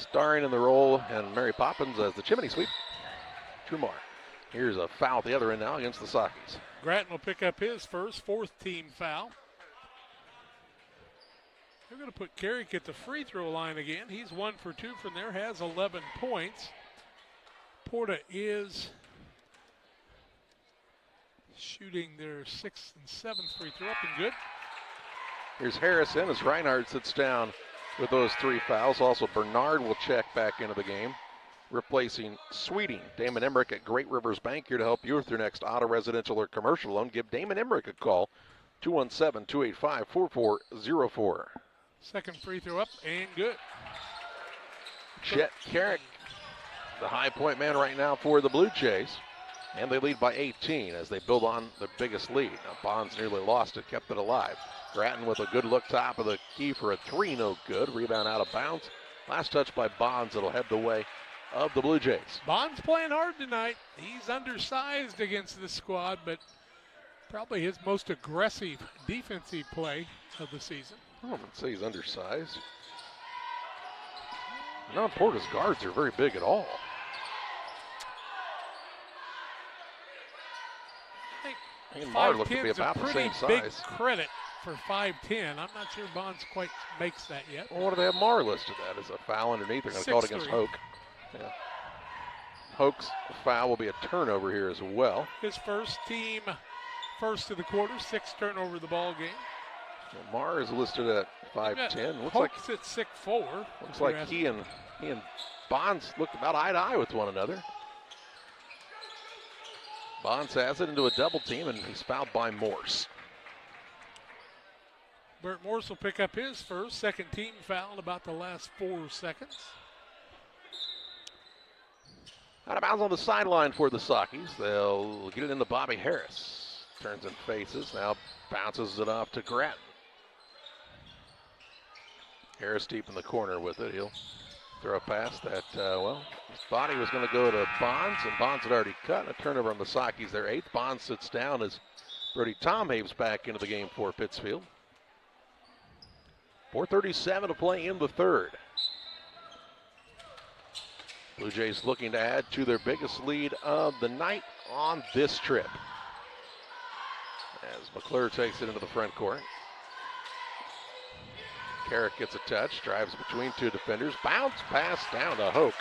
Starring in the role, and Mary Poppins as the chimney sweep, Trumar. Here's a foul at the other end now against the Sakis. Grattan will pick up his first, 4th team foul. They're going to put Carrick at the free throw line again. He's 1 for 2 from there, has 11 points. Porta is shooting their 6th and 7th free throw up and good. Here's Harrison as Reinhardt sits down with those 3 fouls. Also, Bernard will check back into the game, replacing Sweeting. Damon Emmerich at Great Rivers Bank here to help you with your next auto, residential, or commercial loan. Give Damon Emmerich a call, 217-285-4404. Second free throw up and good. Chet Carrick, the high point man right now for the Blue Jays. And they lead by 18 as they build on the biggest lead. Now Bonds nearly lost it, kept it alive. Grattan with a good look top of the key for a 3, no good. Rebound out of bounds. Last touch by Bonds, it'll head the way of the Blue Jays. Bonds playing hard tonight. He's undersized against this squad, but probably his most aggressive defensive play of the season. I wouldn't say he's undersized. None of Porta's guards are very big at all. I think Marr looked to be about the same big size. Credit for 5'10". I'm not sure Bonds quite makes that yet. Well, what do they have Marr listed at? As a foul underneath. They're going to call it against Hoke. Yeah. Hoke's foul will be a turnover here as well. His first team, first of the quarter, 6th turnover of the ball game. So Marr is listed at 5'10". Looks Hoke's like at 6'4". Looks like he and Bonds looked about eye to eye with one another. Bonds has it into a double team, and he's fouled by Morse. Bert Morse will pick up his first, 2nd team foul in about the last 4 seconds. Out of bounds on the sideline for the Sakis. They'll get it into Bobby Harris. Turns and faces, now bounces it off to Grattan. Harris deep in the corner with it. He'll throw a pass that, his body was going to go to Bonds, and Bonds had already cut. A turnover on the Sakis, their 8th. Bonds sits down as Brody Tomhaves back into the game for Pittsfield. 4:37 to play in the 3rd. Blue Jays looking to add to their biggest lead of the night on this trip. As McClure takes it into the front court. Carrick gets a touch, drives between 2 defenders. Bounce pass down to Hoke,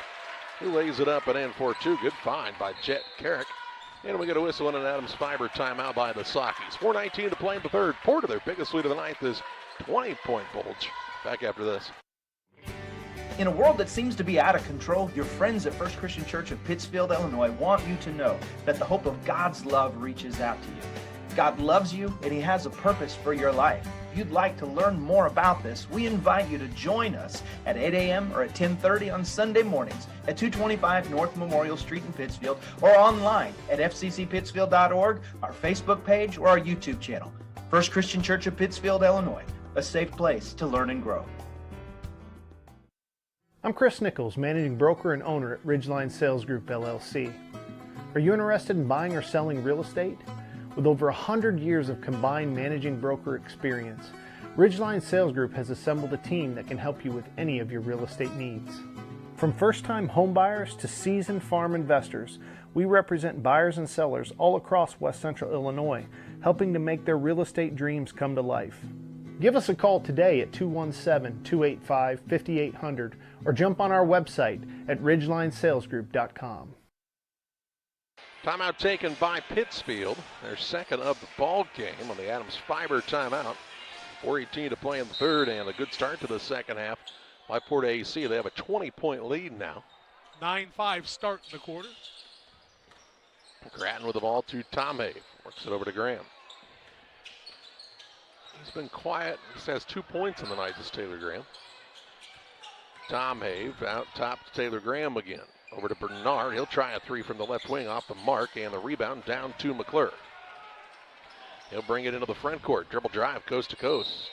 who lays it up and in for 2. Good find by Jet Carrick. And we get a whistle and an Adams Fiber timeout by the Sakis. 4:19 to play in the 3rd. Porta, their biggest lead of the night, is 20-point bulge. Back after this. In a world that seems to be out of control, your friends at First Christian Church of Pittsfield, Illinois want you to know that the hope of God's love reaches out to you. God loves you, and He has a purpose for your life. If you'd like to learn more about this, we invite you to join us at 8 a.m. or at 10:30 on Sunday mornings at 225 North Memorial Street in Pittsfield, or online at fccpittsfield.org, our Facebook page, or our YouTube channel. First Christian Church of Pittsfield, Illinois, a safe place to learn and grow. I'm Chris Nichols, Managing Broker and Owner at Ridgeline Sales Group, LLC. Are you interested in buying or selling real estate? With over 100 years of combined managing broker experience, Ridgeline Sales Group has assembled a team that can help you with any of your real estate needs. From first-time homebuyers to seasoned farm investors, we represent buyers and sellers all across West Central Illinois, helping to make their real estate dreams come to life. Give us a call today at 217-285-5800 or jump on our website at ridgelinesalesgroup.com. Timeout taken by Pittsfield. Their second of the ball game on the Adams Fiber timeout. 4:18 to play in the third, and a good start to the second half by PORTA-A. They have a 20-point lead now. 9-5 start in the quarter. Grattan with the ball to Tom Hay. Works it over to Graham. He's been quiet. He has 2 points in the night, this Taylor Graham. Tom Hay out top to Taylor Graham again. Over to Bernard. He'll try a three from the left wing off the mark, and the rebound down to McClure. He'll bring it into the front court. Dribble drive, coast to coast.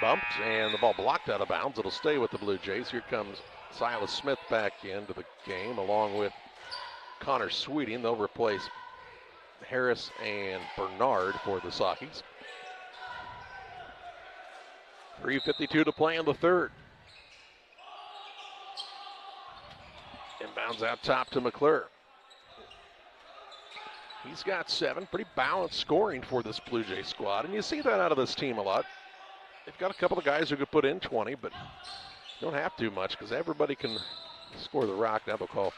Bumped, and the ball blocked out of bounds. It'll stay with the Blue Jays. Here comes Silas Smith back into the game, along with Connor Sweeting. They'll replace Harris and Bernard for the Sockies. 3:52 to play in the third. Inbounds out top to McClure. He's got 7. Pretty balanced scoring for this Blue Jay squad, and you see that out of this team a lot. They've got a couple of guys who could put in 20, but don't have to much because everybody can score the rock. Now they'll call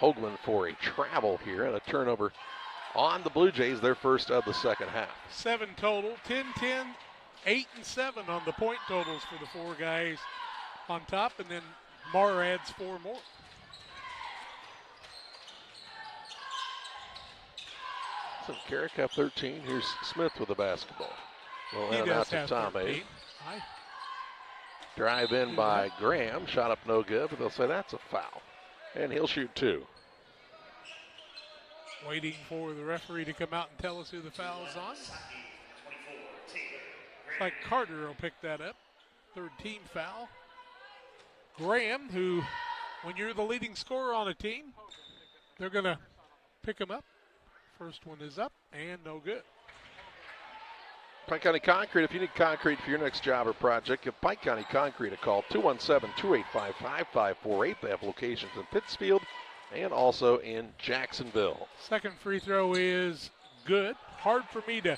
Hoagland for a travel here and a turnover on the Blue Jays, their first of the second half. 7 total, 10-10, 8 and 7 on the point totals for the 4 guys on top, and then Marr adds 4 more. So Carrick have 13. Here's Smith with the basketball. Well, and out to Tom Hay. Drive in by Graham. Shot up no good, but they'll say that's a foul. And he'll shoot 2. Waiting for the referee to come out and tell us who the foul is on. Looks like Carter will pick that up. 3rd team foul. Graham, who, when you're the leading scorer on a team, they're going to pick him up. First one is up and no good. Pike County Concrete, if you need concrete for your next job or project, give Pike County Concrete a call, 217-285-5548. They have locations in Pittsfield and also in Jacksonville. Second free throw is good. Hard for me to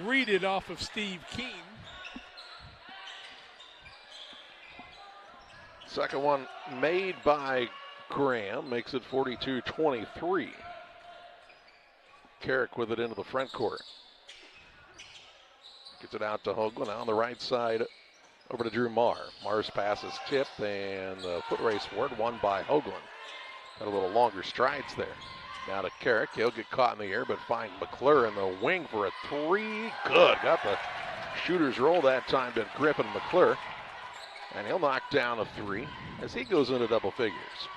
read it off of Steve Keene. Second one made by Graham, makes it 42-23. Carrick with it into the front court. Gets it out to Hoagland on the right side over to Drew Marr. Marr's pass is tipped and the foot race word won by Hoagland. Got a little longer strides there. Now to Carrick. He'll get caught in the air but find McClure in the wing for a 3. Good. Got the shooter's roll that time to Griffin McClure. And he'll knock down a 3 as he goes into double figures.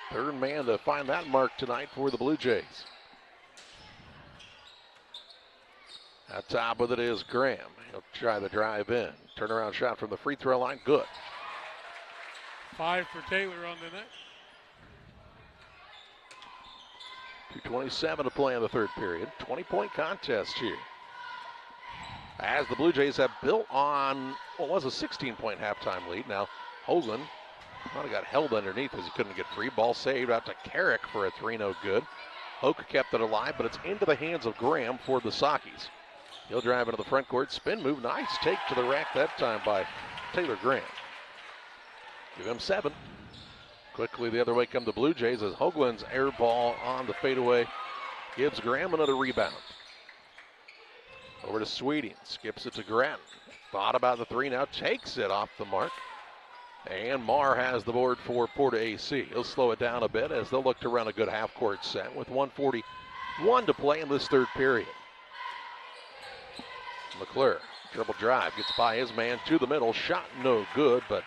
Third man to find that mark tonight for the Blue Jays. At top with it is Graham. He'll try the drive in. Turnaround shot from the free throw line. Good. 5 for Taylor on the night. 2:27 to play in the third period. 20-point contest here. As the Blue Jays have built on what was a 16-point halftime lead. Now Hoagland might have got held underneath as he couldn't get free. Ball saved out to Carrick for a 3, no good. Hoke kept it alive, but it's into the hands of Graham for the Sockies. He'll drive into the front court, spin move, nice take to the rack that time by Taylor Graham. Give him 7. Quickly the other way come the Blue Jays as Hoagland's air ball on the fadeaway gives Graham another rebound. Over to Sweeting, skips it to Grattan. Thought about the 3, now takes it off the mark. And Marr has the board for PORTA-A. He'll slow it down a bit as they'll look to run a good half-court set with 1:41 to play in this third period. McClure, dribble drive, gets by his man to the middle. Shot no good, but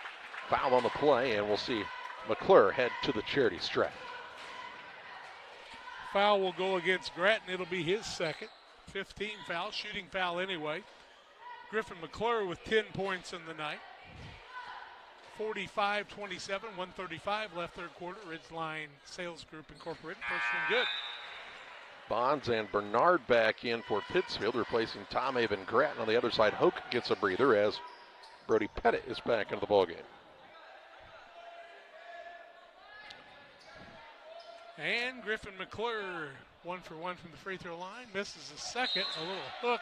foul on the play, and we'll see McClure head to the charity stripe. Foul will go against Grattan. It'll be his second. 15 foul, shooting foul anyway. Griffin McClure with 10 points in the night. 45-27, 1:35 left third quarter. Ridgeline Sales Group Incorporated. First one good. Bonds and Bernard back in for Pittsfield, replacing Tom Avon Grattan. On the other side, Hoke gets a breather as Brody Pettit is back into the ballgame. And Griffin McClure, 1 for 1 from the free throw line. Misses a second, a little hook.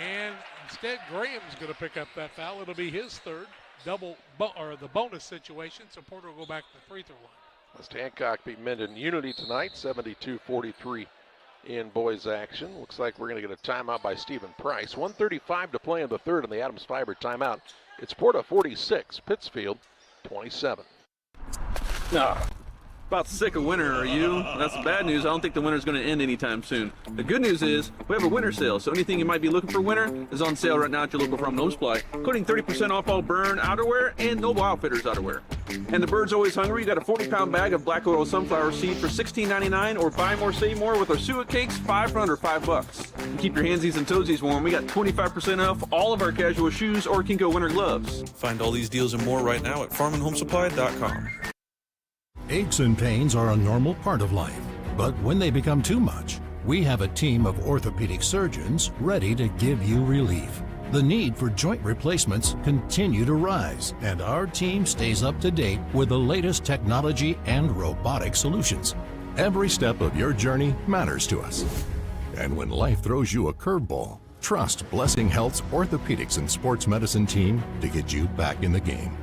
And instead, Graham's going to pick up that foul. It'll be his third. The bonus situation, so Porter will go back to the free throw line. West Hancock beat Minden Unity tonight, 72-43 in boys action. Looks like we're going to get a timeout by Stephen Price. 1:35 to play in the third in the Adams Fiber timeout. It's Porta 46, Pittsfield 27. About sick of winter, are you? That's the bad news. I don't think the winter's going to end anytime soon. The good news is we have a winter sale, so anything you might be looking for winter is on sale right now at your local Farm Home Supply, including 30% off all Burn outerwear and Noble Outfitters outerwear. And the bird's always hungry. You got a 40-pound bag of black oil sunflower seed for $16.99, or buy more, save more with our suet cakes, 5 for under $5. And keep your handsies and toesies warm. We got 25% off all of our casual shoes or Kinko winter gloves. Find all these deals and more right now at farmandhomesupply.com. Aches and pains are a normal part of life, but when they become too much, we have a team of orthopedic surgeons ready to give you relief. The need for joint replacements continue to rise, and our team stays up to date with the latest technology and robotic solutions. Every step of your journey matters to us. And when life throws you a curveball, trust Blessing Health's orthopedics and sports medicine team to get you back in the game.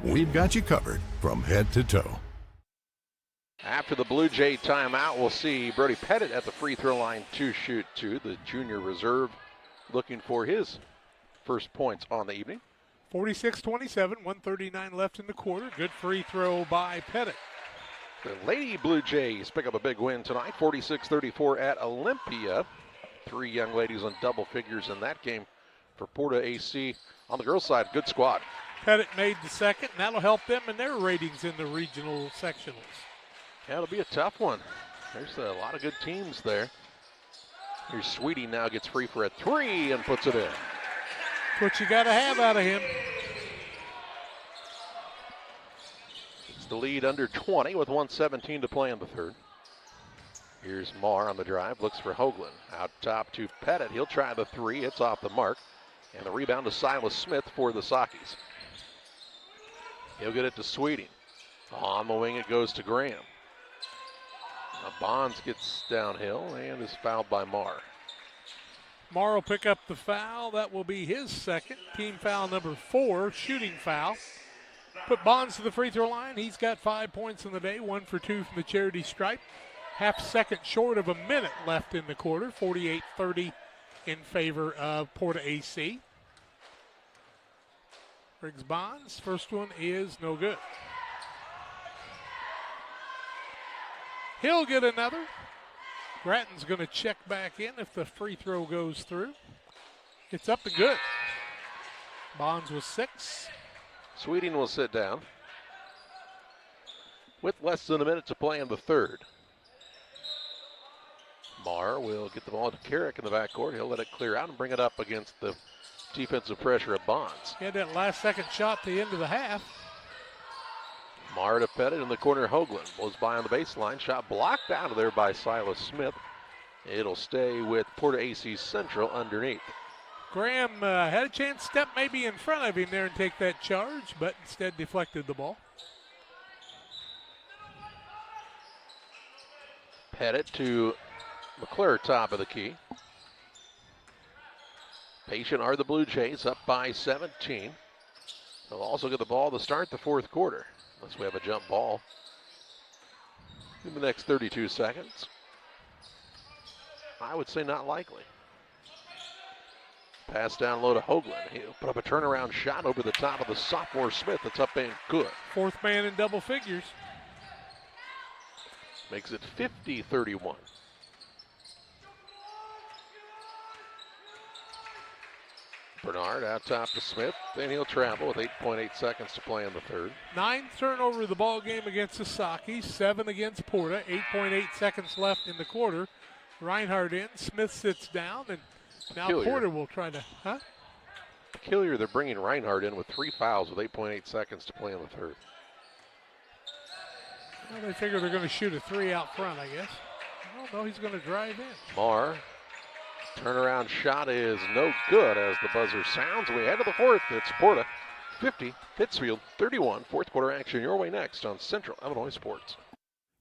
We've got you covered from head to toe. After the Blue Jay timeout, we'll see Brody Pettit at the free throw line to shoot two. The junior reserve looking for his first points on the evening. 46-27, 1:39 left in the quarter. Good free throw by Pettit. The Lady Blue Jays pick up a big win tonight, 46-34 at Olympia. 3 young ladies on double figures in that game for Porta-A. On the girls' side, good squad. Pettit made the second, and that'll help them in their ratings in the regional sectionals. Yeah, it'll be a tough one. There's a lot of good teams there. Here's Sweetie now gets free for a 3 and puts it in. That's what you got to have out of him. It's the lead under 20 with 1:17 to play in the third. Here's Marr on the drive, looks for Hoagland. Out top to Pettit. He'll try the 3. It's off the mark. And the rebound to Silas Smith for the Sockies. He'll get it to Sweeting. On the wing it goes to Graham. Now Bonds gets downhill and is fouled by Marr. Marr will pick up the foul. That will be his second. Team foul number 4, shooting foul. Put Bonds to the free throw line. He's got 5 points in the day, 1 for 2 from the charity stripe. Half second short of a minute left in the quarter. 48-30 in favor of Porta-A. Briggs Bonds, first one is no good. He'll get another. Grattan's going to check back in if the free throw goes through. It's up and good. Bonds with 6. Sweeting will sit down with less than a minute to play in the third. Marr will get the ball to Carrick in the backcourt. He'll let it clear out and bring it up against the defensive pressure of Bonds. He had that last second shot at the end of the half. Marr to Pettit in the corner. Hoagland blows by on the baseline. Shot blocked out of there by Silas Smith. It'll stay with Porta-A Central underneath. Graham had a chance to step maybe in front of him there and take that charge, but instead deflected the ball. Pettit to McClure, top of the key. Patient are the Blue Jays, up by 17. They'll also get the ball to start the fourth quarter, unless we have a jump ball in the next 32 seconds. I would say not likely. Pass down low to Hoagland. He'll put up a turnaround shot over the top of the sophomore Smith. That's up and good. Fourth man in double figures. Makes it 50-31. Bernard out top to Smith. Then he'll travel with 8.8 seconds to play in the third. 9th turnover of the ball game against the Sockies. 7 against Porta. 8.8 seconds left in the quarter. Reinhardt in. Smith sits down, and now Killier. Porter will try to, Killier, they're bringing Reinhardt in with 3 fouls with 8.8 seconds to play in the third. Well, they figure they're going to shoot a 3 out front, I guess. Oh, no, he's going to drive in. Marr, turnaround shot is no good as the buzzer sounds. We head to the fourth. It's Porta 50, Pittsfield 31. Fourth quarter action your way next on Central Illinois Sports.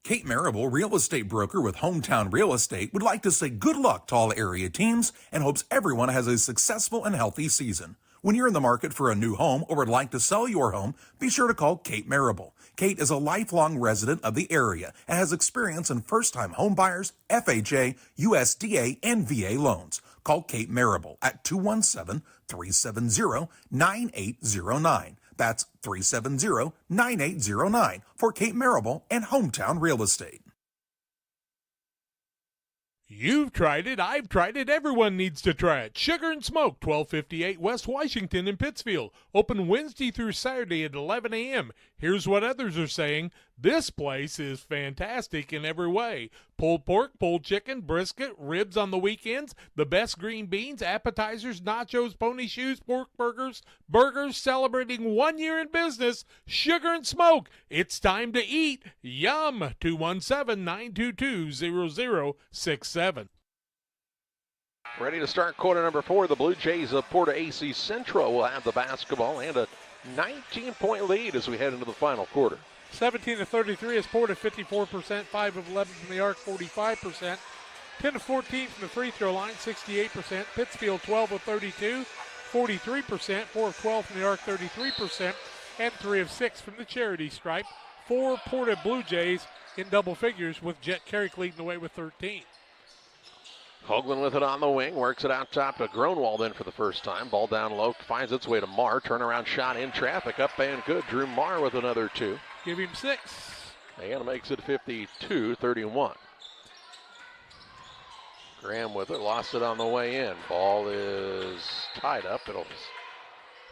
Kate Marable, real estate broker with Hometown Real Estate, would like to say good luck to all area teams and hopes everyone has a successful and healthy season. When you're in the market for a new home or would like to sell your home, be sure to call Kate Marable. Kate is a lifelong resident of the area and has experience in first-time home buyers, FHA, USDA, and VA loans. Call Kate Marable at 217-370-9809. That's 370-9809 for Kate Marable and Hometown Real Estate. You've tried it, I've tried it, everyone needs to try it. Sugar and Smoke, 1258 West Washington in Pittsfield. Open Wednesday through Saturday at 11 a.m. Here's what others are saying. This place is fantastic in every way. Pulled pork, pulled chicken, brisket, ribs on the weekends, the best green beans, appetizers, nachos, pony shoes, pork burgers, celebrating 1 year in business. Sugar and Smoke, it's time to eat. Yum! 217-922-0067. Ready to start quarter number 4. The Blue Jays of Porta-A Central will have the basketball and a 19-point lead as we head into the final quarter. 17-33 is Porta, 54%, 5 of 11 from the arc, 45%. 10 of 14 from the free throw line, 68%. Pittsfield, 12 of 32, 43%. 4 of 12 from the arc, 33%. And 3 of 6 from the charity stripe. 4 Porta Blue Jays in double figures with Jet Carrick leading the way with 13. Hoagland with it on the wing, works it out top to Gronwald in for the first time. Ball down low, finds its way to Marr. Turnaround shot in traffic, up and good. Drew Marr with another 2. Give him 6. And makes it 52-31. Graham with it, lost it on the way in. Ball is tied up. It'll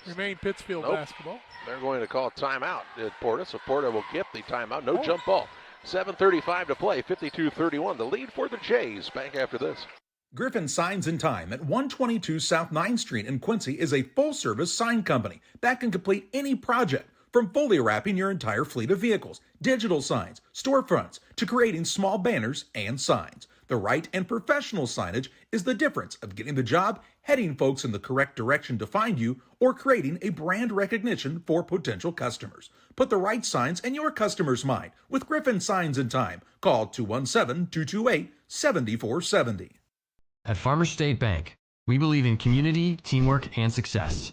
remain Pittsfield basketball. They're going to call a timeout at Porta, so Porta will get the timeout. No jump ball. 7:35 to play, 52-31. The lead for the Jays. Back after this. Griffin Signs and Time at 122 South 9th Street in Quincy is a full-service sign company that can complete any project, from fully wrapping your entire fleet of vehicles, digital signs, storefronts, to creating small banners and signs. The right and professional signage is the difference of getting the job, heading folks in the correct direction to find you, or creating a brand recognition for potential customers. Put the right signs in your customer's mind with Griffin Signs and Time. Call 217-228-7470. At Farmers State Bank, we believe in community, teamwork, and success.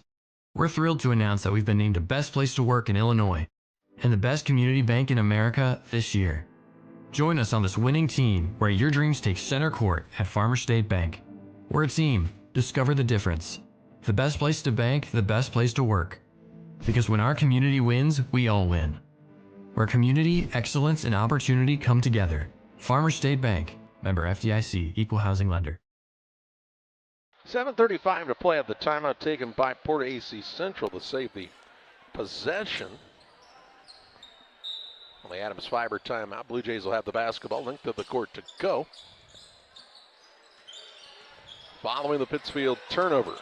We're thrilled to announce that we've been named the best place to work in Illinois and the best community bank in America this year. Join us on this winning team where your dreams take center court at Farmers State Bank. We're a team. Discover the difference. The best place to bank, the best place to work. Because when our community wins, we all win. Where community, excellence, and opportunity come together. Farmers State Bank. Member FDIC. Equal housing lender. 7:35 to play at the timeout taken by Porta-A Central to save the possession. On the Adams Fiber timeout, Blue Jays will have the basketball linked to the court to go. Following the Pittsfield turnover.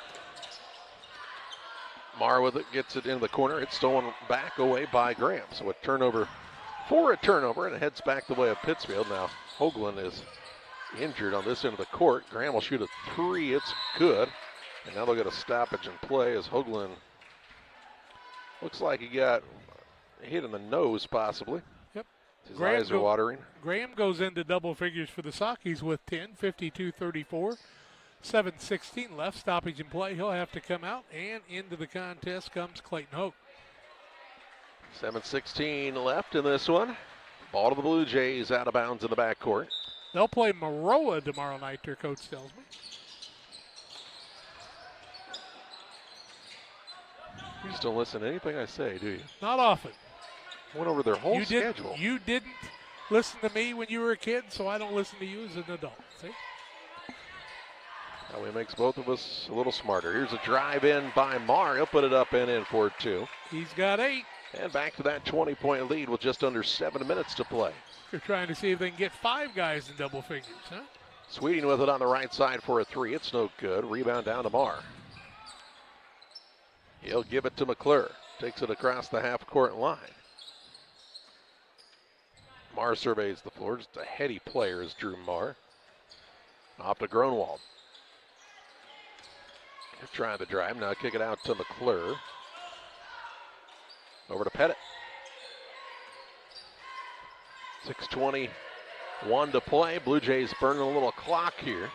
Marr with it, gets it into the corner. It's stolen back away by Graham. So a turnover for a turnover, and it heads back the way of Pittsfield. Now Hoagland is injured on this end of the court. Graham will shoot a 3. It's good. And now they'll get a stoppage and play as Hoagland looks like he got hit in the nose possibly. Yep. His eyes are watering. Graham goes into double figures for the Sockies with 10, 52-34. 7:16 left, stoppage and play. He'll have to come out, and into the contest comes Clayton Hoke. 7:16 left in this one. Ball to the Blue Jays, out of bounds in the backcourt. They'll play Maroa tomorrow night, their coach tells me. You just don't listen to anything I say, do you? Not often. Went over their whole schedule. You didn't listen to me when you were a kid, so I don't listen to you as an adult. See? That way makes both of us a little smarter. Here's a drive in by Marr. He'll put it up and in for 2. He's got 8. And back to that 20-point lead with just under 7 minutes to play. They're trying to see if they can get 5 guys in double figures, huh? Sweeting with it on the right side for a three. It's no good. Rebound down to Marr. He'll give it to McClure. Takes it across the half-court line. Marr surveys the floor. Just a heady player is Drew Marr. Off to Gronwald. Trying the drive. Now kick it out to McClure. Over to Pettit. 6:21 to play. Blue Jays burning a little clock here.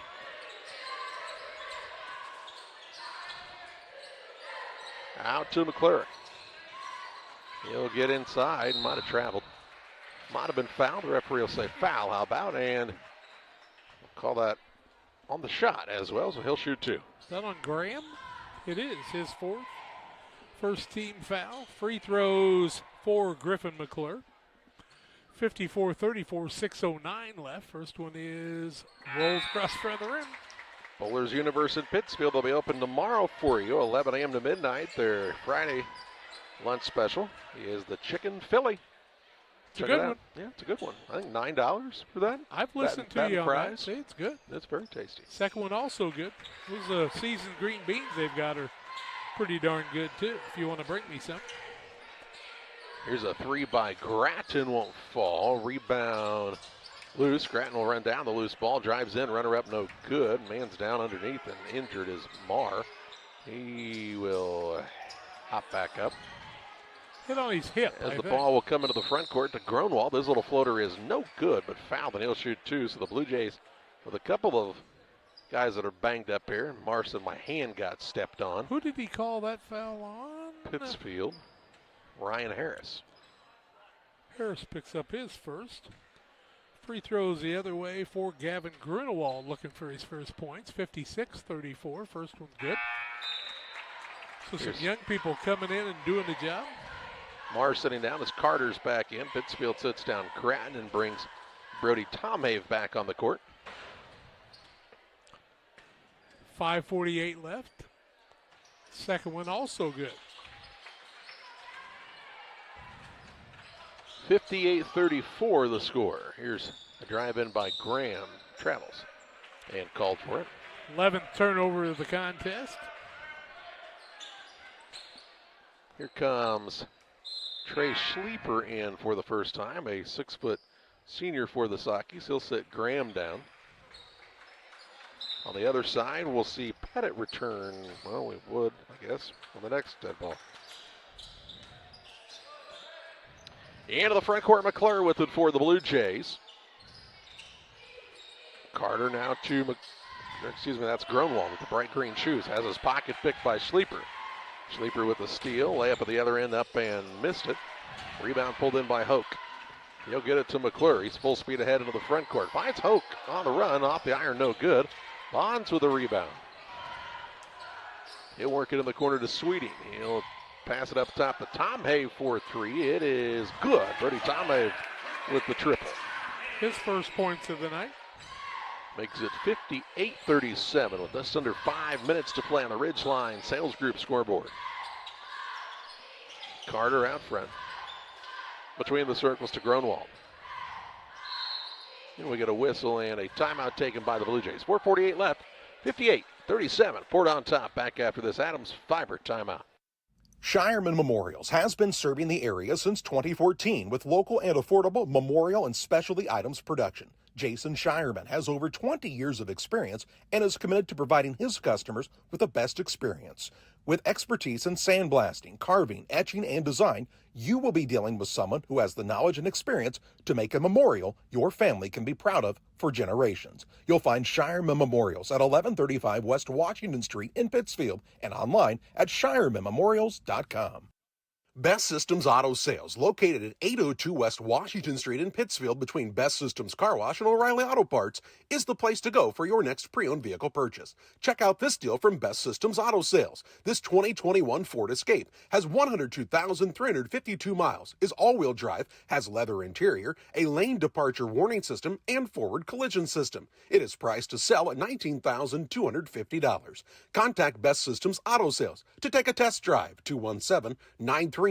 Out to McClure. He'll get inside. Might have traveled. Might have been fouled. The referee will say foul. How about? And we'll call that on the shot as well. So he'll shoot two. Is that on Graham? It is his fourth. First team foul. Free throws for Griffin McClure. 54-34, 6:09 left. First one is rolls across front of the rim. Bowlers Universe in Pittsfield will be open tomorrow for you, 11 a.m. to midnight. Their Friday lunch special is the Chicken Philly. It's a good one. Yeah, it's a good one. I think $9 for that. I've listened to you on that. See, it's good. It's very tasty. Second one also good. Those seasoned green beans they've got are pretty darn good too, if you want to bring me some. Here's a three by Gratton, won't fall. Rebound loose. Gratton will run down the loose ball. Drives in, runner up, no good. Man's down underneath and injured is Marr. He will hop back up. Hit on his hip. As the ball will come into the front court to Gronwald. This little floater is no good, but fouled, and he'll shoot two. So the Blue Jays, with a couple of guys that are banged up here. Marr said my hand got stepped on. Who did he call that foul on? Pittsfield. Ryan Harris. Harris picks up his first. Free throws the other way for Gavin Grunewald, looking for his first points. 56-34. First one's good. So some young people coming in and doing the job. Marr sitting down as Carter's back in. Pittsfield sits down Gratton and brings Brody Tomhave back on the court. 5:48 left. Second one also good. 58-34 the score. Here's a drive in by Graham. Travels and called for it. 11th turnover of the contest. Here comes Trey Schleeper in for the first time, a 6-foot senior for the Sockies. He'll sit Graham down. On the other side, we'll see Pettit return. Well, we would, I guess, on the next dead ball. Into the front court, McClure with it for the Blue Jays. Carter now to, that's Gronwald with the bright green shoes. Has his pocket picked by Schleeper. Schleeper with the steal, layup at the other end, up and missed it. Rebound pulled in by Hoke. He'll get it to McClure. He's full speed ahead into the front court. Finds Hoke on the run, off the iron, no good. Bonds with a rebound. He'll work it in the corner to Sweeting. He'll pass it up top to Tomhave for three. It is good. Brody Tomhave with the triple. His first points of the night. Makes it 58-37 with just under 5 minutes to play on the Ridgeline Sales Group scoreboard. Carter out front. Between the circles to Gronwald. And we get a whistle and a timeout taken by the Blue Jays. 4:48 left. 58-37. Port on top. Back after this Adams Fiber timeout. Shireman Memorials has been serving the area since 2014 with local and affordable memorial and specialty items production. Jason Shireman has over 20 years of experience and is committed to providing his customers with the best experience. With expertise in sandblasting, carving, etching, and design, you will be dealing with someone who has the knowledge and experience to make a memorial your family can be proud of for generations. You'll find Shireman Memorials at 1135 West Washington Street in Pittsfield and online at shiremanmemorials.com. Best Systems Auto Sales, located at 802 West Washington Street in Pittsfield between Best Systems Car Wash and O'Reilly Auto Parts, is the place to go for your next pre-owned vehicle purchase. Check out this deal from Best Systems Auto Sales. This 2021 Ford Escape has 102,352 miles, is all-wheel drive, has leather interior, a lane departure warning system, and forward collision system. It is priced to sell at $19,250. Contact Best Systems Auto Sales to take a test drive. 217-939-7664.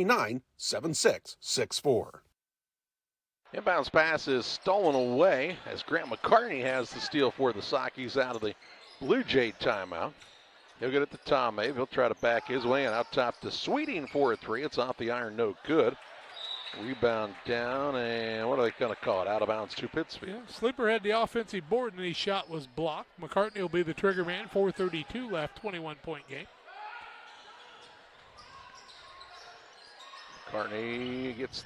Inbounds pass is stolen away as Grant McCartney has the steal for the Sockies out of the Blue Jay timeout. He'll get it to Tom Mabe. He'll try to back his way and out top to Sweeting for a three. It's off the iron, no good. Rebound down, and what are they going to call it? Out of bounds to Pittsfield. Yeah, Sleeper had the offensive board, and his shot was blocked. McCartney will be the trigger man. 4:32 left, 21-point game. McCartney gets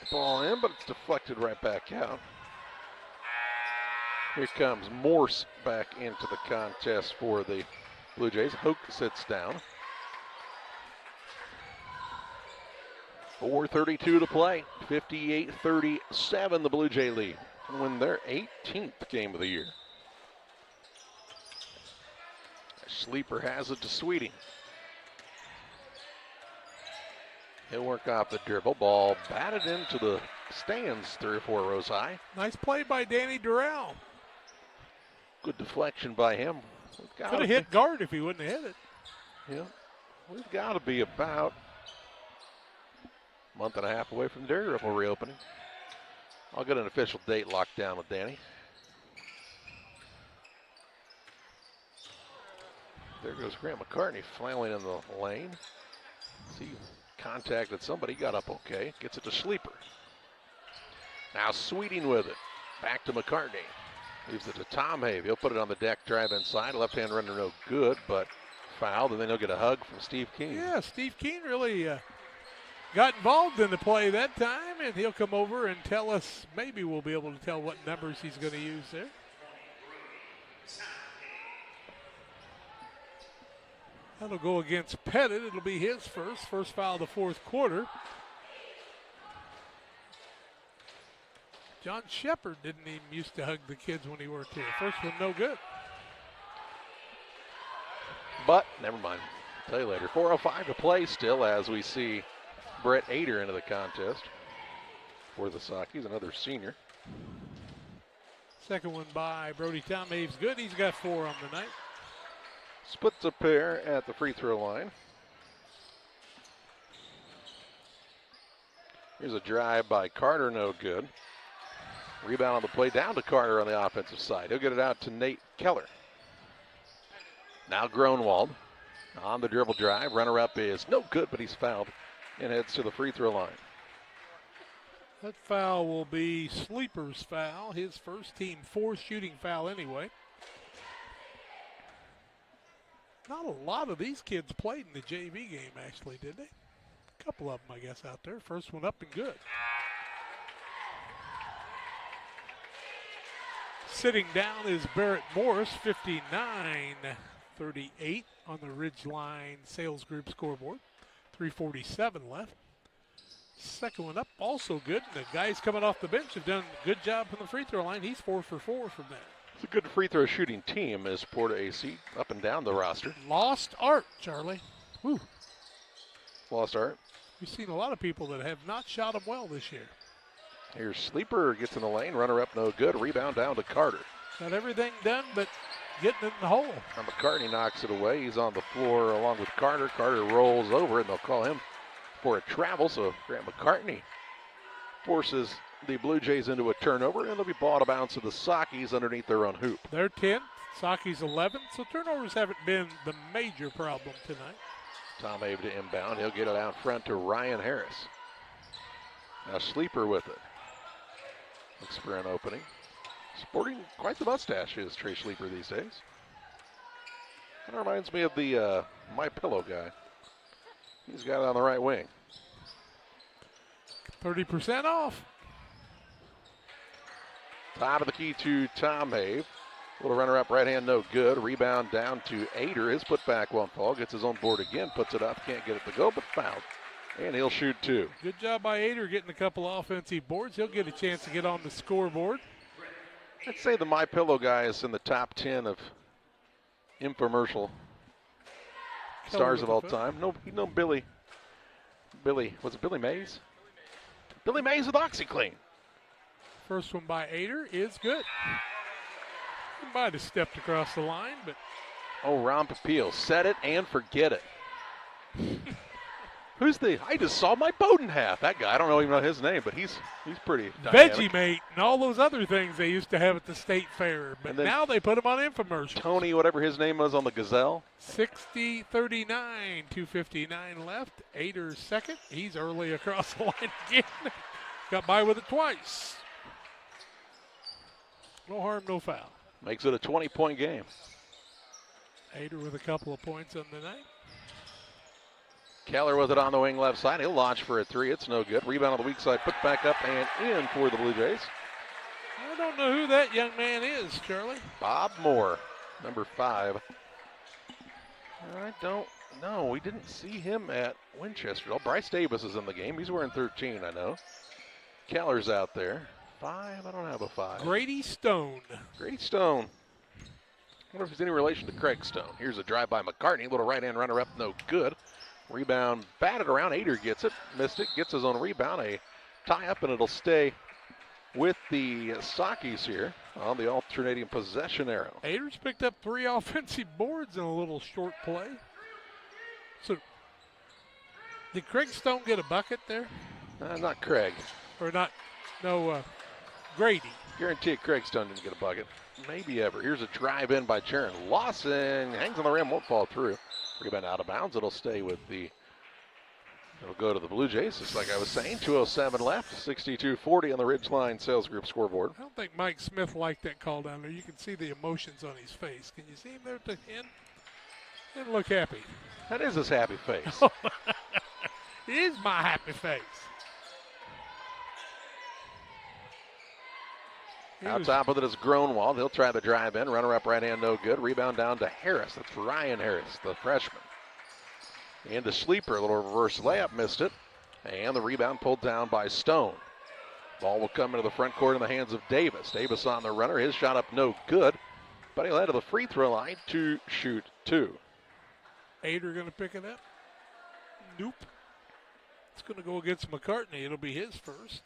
the ball in, but it's deflected right back out. Here comes Morse back into the contest for the Blue Jays. Hoke sits down. 4:32 to play. 58-37 the Blue Jay lead. And win their 18th game of the year. Sleeper has it to Sweeting. He'll work off the dribble. Ball batted into the stands 3 or 4 rows high. Nice play by Danny Durrell. Good deflection by him. Could have hit guard if he wouldn't have hit it. Yeah. We've got to be about a month and a half away from the Dairy Ripple reopening. I'll get an official date locked down with Danny. There goes Grant McCartney flailing in the lane. He contacted somebody, got up okay. Gets it to Sleeper. Now Sweeting with it. Back to McCartney. Leaves it to Tom Have. He'll put it on the deck, drive inside. Left-hand runner no good, but fouled, and then he'll get a hug from Steve Keene. Yeah, Steve Keene really got involved in the play that time, and he'll come over and tell us, maybe we'll be able to tell what numbers he's going to use there. That'll go against Pettit. It'll be his first foul of the fourth quarter. John Shepard didn't even used to hug the kids when he worked here. First one, no good. But, never mind. I'll tell you later. 4:05 to play still as we see Brett Ader into the contest for the Sockies, another senior. Second one by Brody Tomave's good. He's got 4 on the night. Splits a pair at the free throw line. Here's a drive by Carter, no good. Rebound on the play down to Carter on the offensive side. He'll get it out to Nate Keller. Now Gronwald on the dribble drive. Runner up is no good, but he's fouled and heads to the free throw line. That foul will be Sleeper's foul. His first team 4th shooting foul anyway. Not a lot of these kids played in the JV game, actually, did they? A couple of them, I guess, out there. First one up and good. Sitting down is Barrett Morris, 59-38 on the Ridgeline Sales Group scoreboard. 3:47 left. Second one up, also good. The guys coming off the bench have done a good job from the free throw line. He's 4 for 4 from there. It's a good free throw shooting team as PORTA-A up and down the roster. Lost Art, Charlie. Whew. Lost Art. We've seen a lot of people that have not shot them well this year. Here's Sleeper, gets in the lane, runner up no good, rebound down to Carter. Got everything done but getting it in the hole. Now McCartney knocks it away. He's on the floor along with Carter. Carter rolls over and they'll call him for a travel, so Grant McCartney forces the Blue Jays into a turnover, and they'll be ball out of bounds to the Sockies underneath their own hoop. They're 10, Sockies 11, so turnovers haven't been the major problem tonight. Tom Abe to inbound. He'll get it out front to Ryan Harris. Now Sleeper with it. Looks for an opening. Sporting quite the mustache is Trey Sleeper these days. Kind of reminds me of the My Pillow guy. He's got it on the right wing. 30% off. Top of the key to Tom Have. Little runner up right hand, no good. Rebound down to Ader. His putback won't fall. Gets his own board again. Puts it up. Can't get it to go, but fouled. And he'll shoot 2. Good job by Ader getting a couple offensive boards. He'll get a chance to get on the scoreboard. I'd say the My Pillow guy is in the top 10 of infomercial stars of all time. No, you know Billy, was it Billy Mays? Billy Mays with OxyClean. First one by Ader is good. He might have stepped across the line, but. Oh, Ron Papil, set it and forget it. I just saw my Bowden hat. That guy, I don't even know his name, but he's pretty dynamic. Vegemite and all those other things they used to have at the state fair. But now they put them on infomercials. Tony, whatever his name was on the Gazelle. 60-39, 2:59 left. Ader's second. He's early across the line again. Got by with it twice. No harm, no foul. Makes it a 20-point game. Ader with a couple of points on the night. Keller with it on the wing left side. He'll launch for a three. It's no good. Rebound on the weak side. Put back up and in for the Blue Jays. I don't know who that young man is, Charlie. Bob Moore, number 5. I don't know. We didn't see him at Winchester. Oh, Bryce Davis is in the game. He's wearing 13, I know. Keller's out there. 5, I don't have a 5. Grady Stone. Grady Stone. I wonder if he's any relation to Craig Stone. Here's a drive by McCartney. Little right-hand runner up, no good. Rebound batted around. Ader gets it. Missed it. Gets his own rebound. A tie-up, and it'll stay with the Sakis here on the alternating possession arrow. Ader's picked up 3 offensive boards in a little short play. So, did Craig Stone get a bucket there? Not Craig. Or not, no, Grady. Guaranteed Craig Stone didn't get a bucket. Maybe ever. Here's a drive in by Jaron Lawson. Hangs on the rim, won't fall through. Rebound out of bounds. It'll stay with it'll go to the Blue Jays, just like I was saying. 2:07 left, 62-40 on the Ridgeline Sales Group scoreboard. I don't think Mike Smith liked that call down there. You can see the emotions on his face. Can you see him there at the end? He didn't look happy. That is his happy face. It is my happy face. Out top with it is Gronwald. He'll try the drive in. Runner up right hand, no good. Rebound down to Harris. That's Ryan Harris, the freshman. Into Sleeper. A little reverse layup, missed it. And the rebound pulled down by Stone. Ball will come into the front court in the hands of Davis. Davis on the runner. His shot up, no good. But he'll head to the free throw line to shoot 2. Ader going to pick it up? Nope. It's going to go against McCartney. It'll be his first.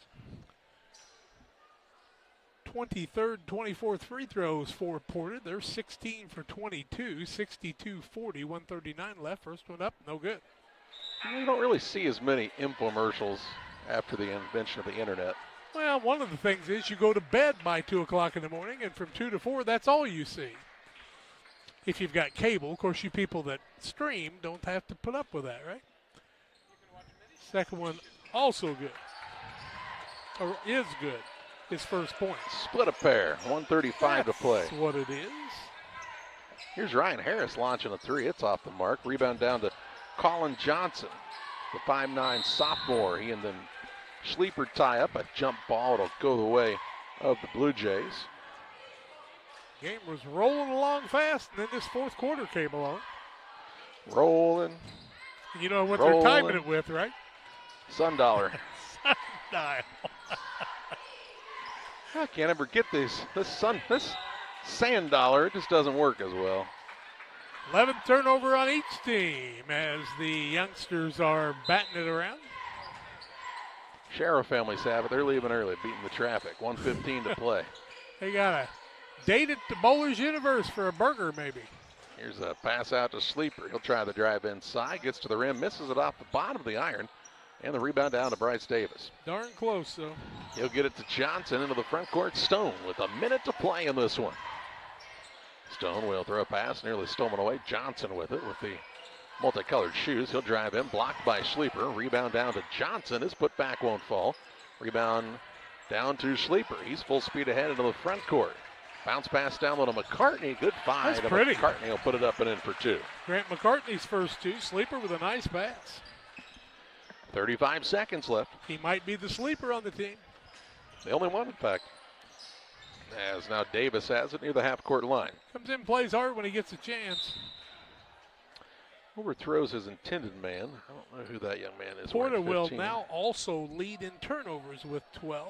23rd, 24th free throws for Porter. They're 16 for 22, 62-40, 139 left. First one up, no good. You don't really see as many infomercials after the invention of the internet. Well, one of the things is you go to bed by 2 o'clock in the morning, and from 2 to 4, that's all you see. If you've got cable, of course, you people that stream don't have to put up with that, right? Second one also good, or is good. His first point. Split a pair, 1:35 to play. That's what it is. Here's Ryan Harris launching a 3. It's off the mark. Rebound down to Colin Johnson, the 5'9 sophomore. He and then Sleeper tie up a jump ball. It'll go the way of the Blue Jays. Game was rolling along fast, and then this fourth quarter came along. Rolling. You know what they're timing it with, right? Sundollar. Sundial. I can't ever get this sand dollar. It just doesn't work as well. 11th turnover on each team as the youngsters are batting it around. Sheriff families have it. They're leaving early, beating the traffic. 1:15 to play. They got a date at the Bowlers Universe for a burger, maybe. Here's a pass out to Sleeper. He'll try the drive inside. Gets to the rim. Misses it off the bottom of the iron. And the rebound down to Bryce Davis. Darn close, though. He'll get it to Johnson into the front court. Stone with a minute to play in this one. Stone will throw a pass, nearly stolen away. Johnson with it with the multicolored shoes. He'll drive in, blocked by Sleeper. Rebound down to Johnson. His putback won't fall. Rebound down to Sleeper. He's full speed ahead into the front court. Bounce pass down low to McCartney. Good find. That's pretty. McCartney will put it up and in for 2. Grant McCartney's first 2. Sleeper with a nice pass. 35 seconds left. He might be the sleeper on the team. The only one, in fact. As now Davis has it near the half-court line. Comes in, plays hard when he gets a chance. Overthrows his intended man. I don't know who that young man is. Porter will now also lead in turnovers with 12.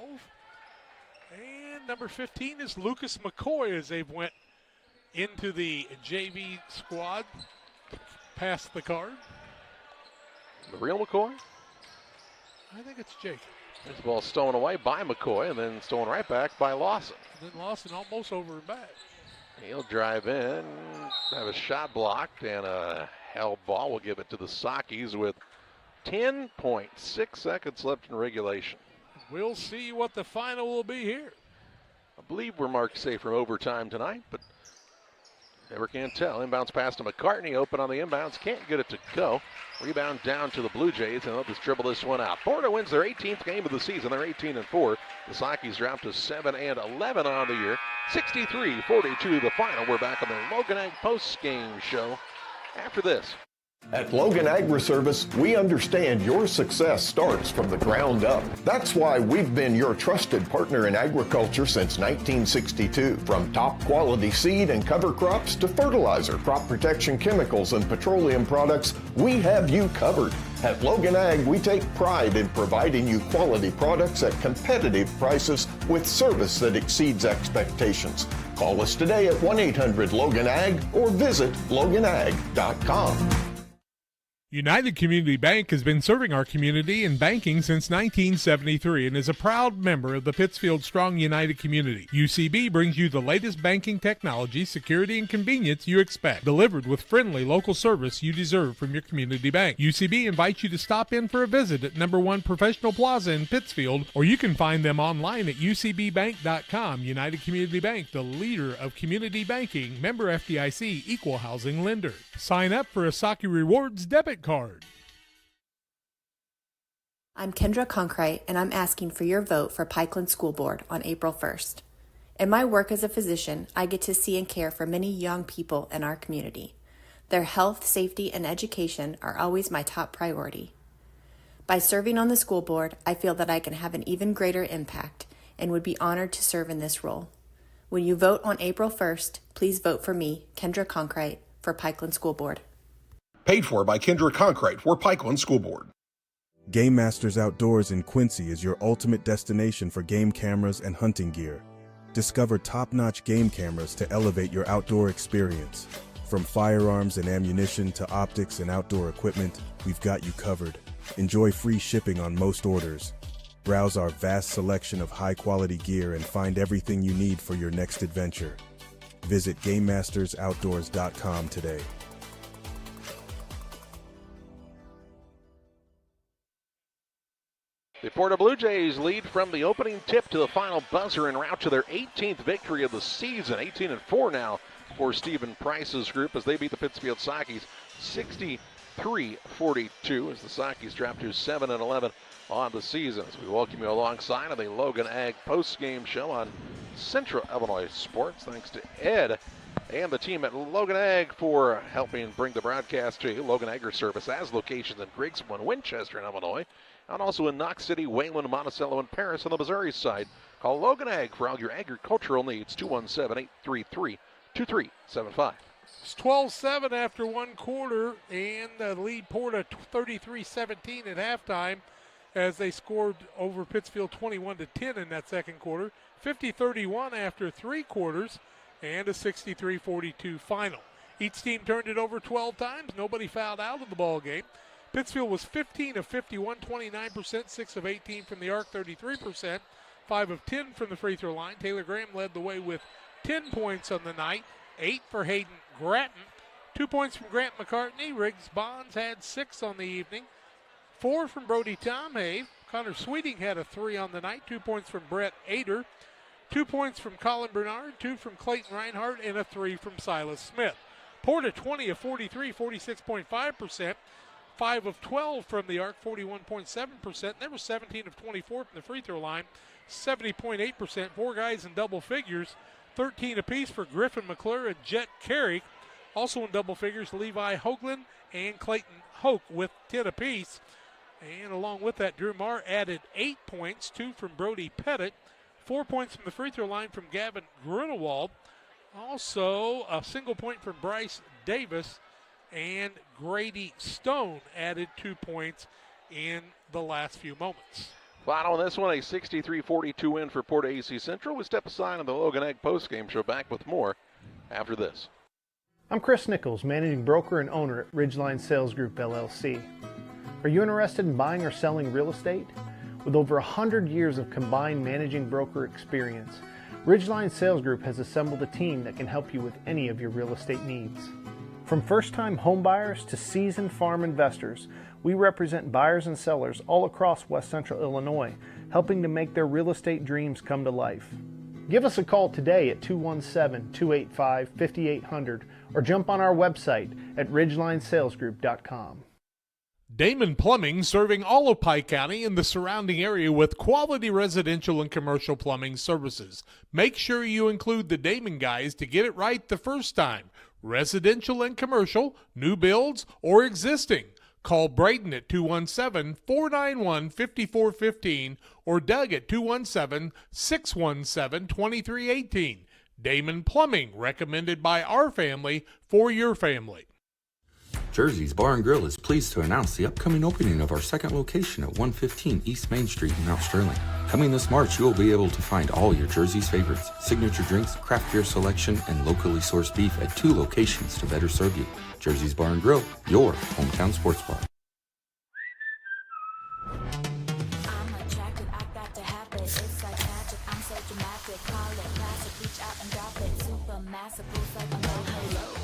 And number 15 is Lucas McCoy as they've went into the JV squad. Pass the card. The real McCoy? I think it's Jacob. This ball stolen away by McCoy and then stolen right back by Lawson. And then Lawson almost over and back. He'll drive in, have a shot blocked, and a held ball. We'll give it to the Sakis with 10.6 seconds left in regulation. We'll see what the final will be here. I believe we're marked safe from overtime tonight, but never can tell. Inbounds pass to McCartney, open on the inbounds, can't get it to go. Rebound down to the Blue Jays, and they'll just dribble this one out. Porta wins their 18th game of the season. They're 18-4. The Sakis dropped to 7-11 on the year. 63-42 the final. We're back on the Logan Ag post-game show after this. At Logan Agri-Service, we understand your success starts from the ground up. That's why we've been your trusted partner in agriculture since 1962. From top quality seed and cover crops to fertilizer, crop protection chemicals, and petroleum products, we have you covered. At Logan Ag, we take pride in providing you quality products at competitive prices with service that exceeds expectations. Call us today at 1-800-LOGAN-AG or visit loganag.com. United Community Bank has been serving our community in banking since 1973 and is a proud member of the Pittsfield Strong United community. UCB brings you the latest banking technology, security, and convenience you expect, delivered with friendly local service you deserve from your community bank. UCB invites you to stop in for a visit at number 1 Professional Plaza in Pittsfield, or you can find them online at ucbbank.com. United Community Bank, the leader of community banking, member FDIC, equal housing lender. Sign up for a Saki Rewards debit card. I'm Kendra Conkrite, and I'm asking for your vote for Pikeland School Board on April 1st. In my work as a physician, I get to see and care for many young people in our community. Their health, safety, and education are always my top priority. By serving on the school board, I feel that I can have an even greater impact and would be honored to serve in this role. When you vote on April 1st, please vote for me, Kendra Conkrite, for Pikeland School Board. Paid for by Kendra Conkrite for Pikeland School Board. Game Masters Outdoors in Quincy is your ultimate destination for game cameras and hunting gear. Discover top-notch game cameras to elevate your outdoor experience. From firearms and ammunition to optics and outdoor equipment, we've got you covered. Enjoy free shipping on most orders. Browse our vast selection of high-quality gear and find everything you need for your next adventure. Visit GameMastersOutdoors.com today. The Porta Blue Jays lead from the opening tip to the final buzzer en route to their 18th victory of the season. 18-4 now for Stephen Price's group as they beat the Pittsfield Sakis 63-42 as the Sakis drop to 7-11 on the season. As we welcome you alongside of the Logan Ag post-game show on Central Illinois Sports. Thanks to Ed and the team at Logan Ag for helping bring the broadcast to you. Logan Agri-Service has locations in Griggsville and Winchester in Illinois, and also in Knox City, Wayland, Monticello, and Paris on the Missouri side. Call Logan Ag for all your agricultural needs, 217-833-2375. It's 12-7 after one quarter, and the lead Porta 33-17 at halftime as they scored over Pittsfield 21-10 in that second quarter. 50-31 after three quarters, and a 63-42 final. Each team turned it over 12 times. Nobody fouled out of the ball game. Pittsfield was 15 of 51, 29%, 6 of 18 from the arc, 33%, 5 of 10 from the free throw line. Taylor Graham led the way with 10 points on the night, 8 for Hayden Gratton, 2 points from Grant McCartney. Riggs Bonds had 6 on the evening, 4 from Brody Tomhave. Connor Sweeting had a 3 on the night, 2 points from Brett Ader, 2 points from Colin Bernard, 2 from Clayton Reinhardt, and a 3 from Silas Smith. Porta 20 of 43, 46.5%. 5 of 12 from the arc, 41.7%. They were 17 of 24 from the free throw line, 70.8%. 4 guys in double figures, 13 apiece for Griffin McClure and Jet Carrick. Also in double figures, Levi Hoagland and Clayton Hoke with 10 apiece. And along with that, Drew Marr added 8 points, 2 from Brody Pettit, 4 points from the free throw line from Gavin Grunewald. Also a single point from Bryce Davis, and Grady Stone added 2 points in the last few moments. Final on this one, a 63-42 win for Porta AC Central. We step aside on the Logan Ag postgame show. Back with more after this. I'm Chris Nichols, managing broker and owner at Ridgeline Sales Group, LLC. Are you interested in buying or selling real estate? With over 100 years of combined managing broker experience, Ridgeline Sales Group has assembled a team that can help you with any of your real estate needs. From first-time home buyers to seasoned farm investors, we represent buyers and sellers all across West Central Illinois, helping to make their real estate dreams come to life. Give us a call today at 217-285-5800 or jump on our website at ridgelinesalesgroup.com. Damon Plumbing, serving all of Pike County and the surrounding area with quality residential and commercial plumbing services. Make sure you include the Damon guys to get it right the first time. Residential and commercial, new builds, or existing. Call Braden at 217-491-5415 or Doug at 217-617-2318. Damon Plumbing, recommended by our family for your family. Jersey's Bar and Grill is pleased to announce the upcoming opening of our second location at 115 East Main Street in Mount Sterling. Coming this March, you will be able to find all your Jersey's favorites, signature drinks, craft beer selection, and locally sourced beef at 2 locations to better serve you. Jersey's Bar and Grill, your hometown sports bar.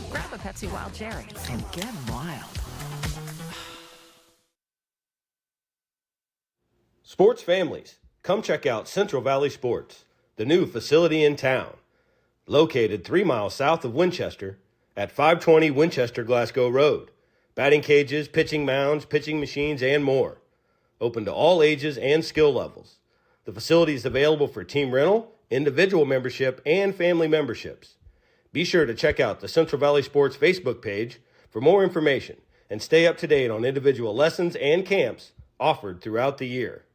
Grab a Pepsi Wild Cherry and get wild. Sports families, come check out Central Valley Sports, the new facility in town. Located 3 miles south of Winchester at 520 Winchester Glasgow Road. Batting cages, pitching mounds, pitching machines, and more. Open to all ages and skill levels. The facility is available for team rental, individual membership, and family memberships. Be sure to check out the Central Valley Sports Facebook page for more information and stay up to date on individual lessons and camps offered throughout the year.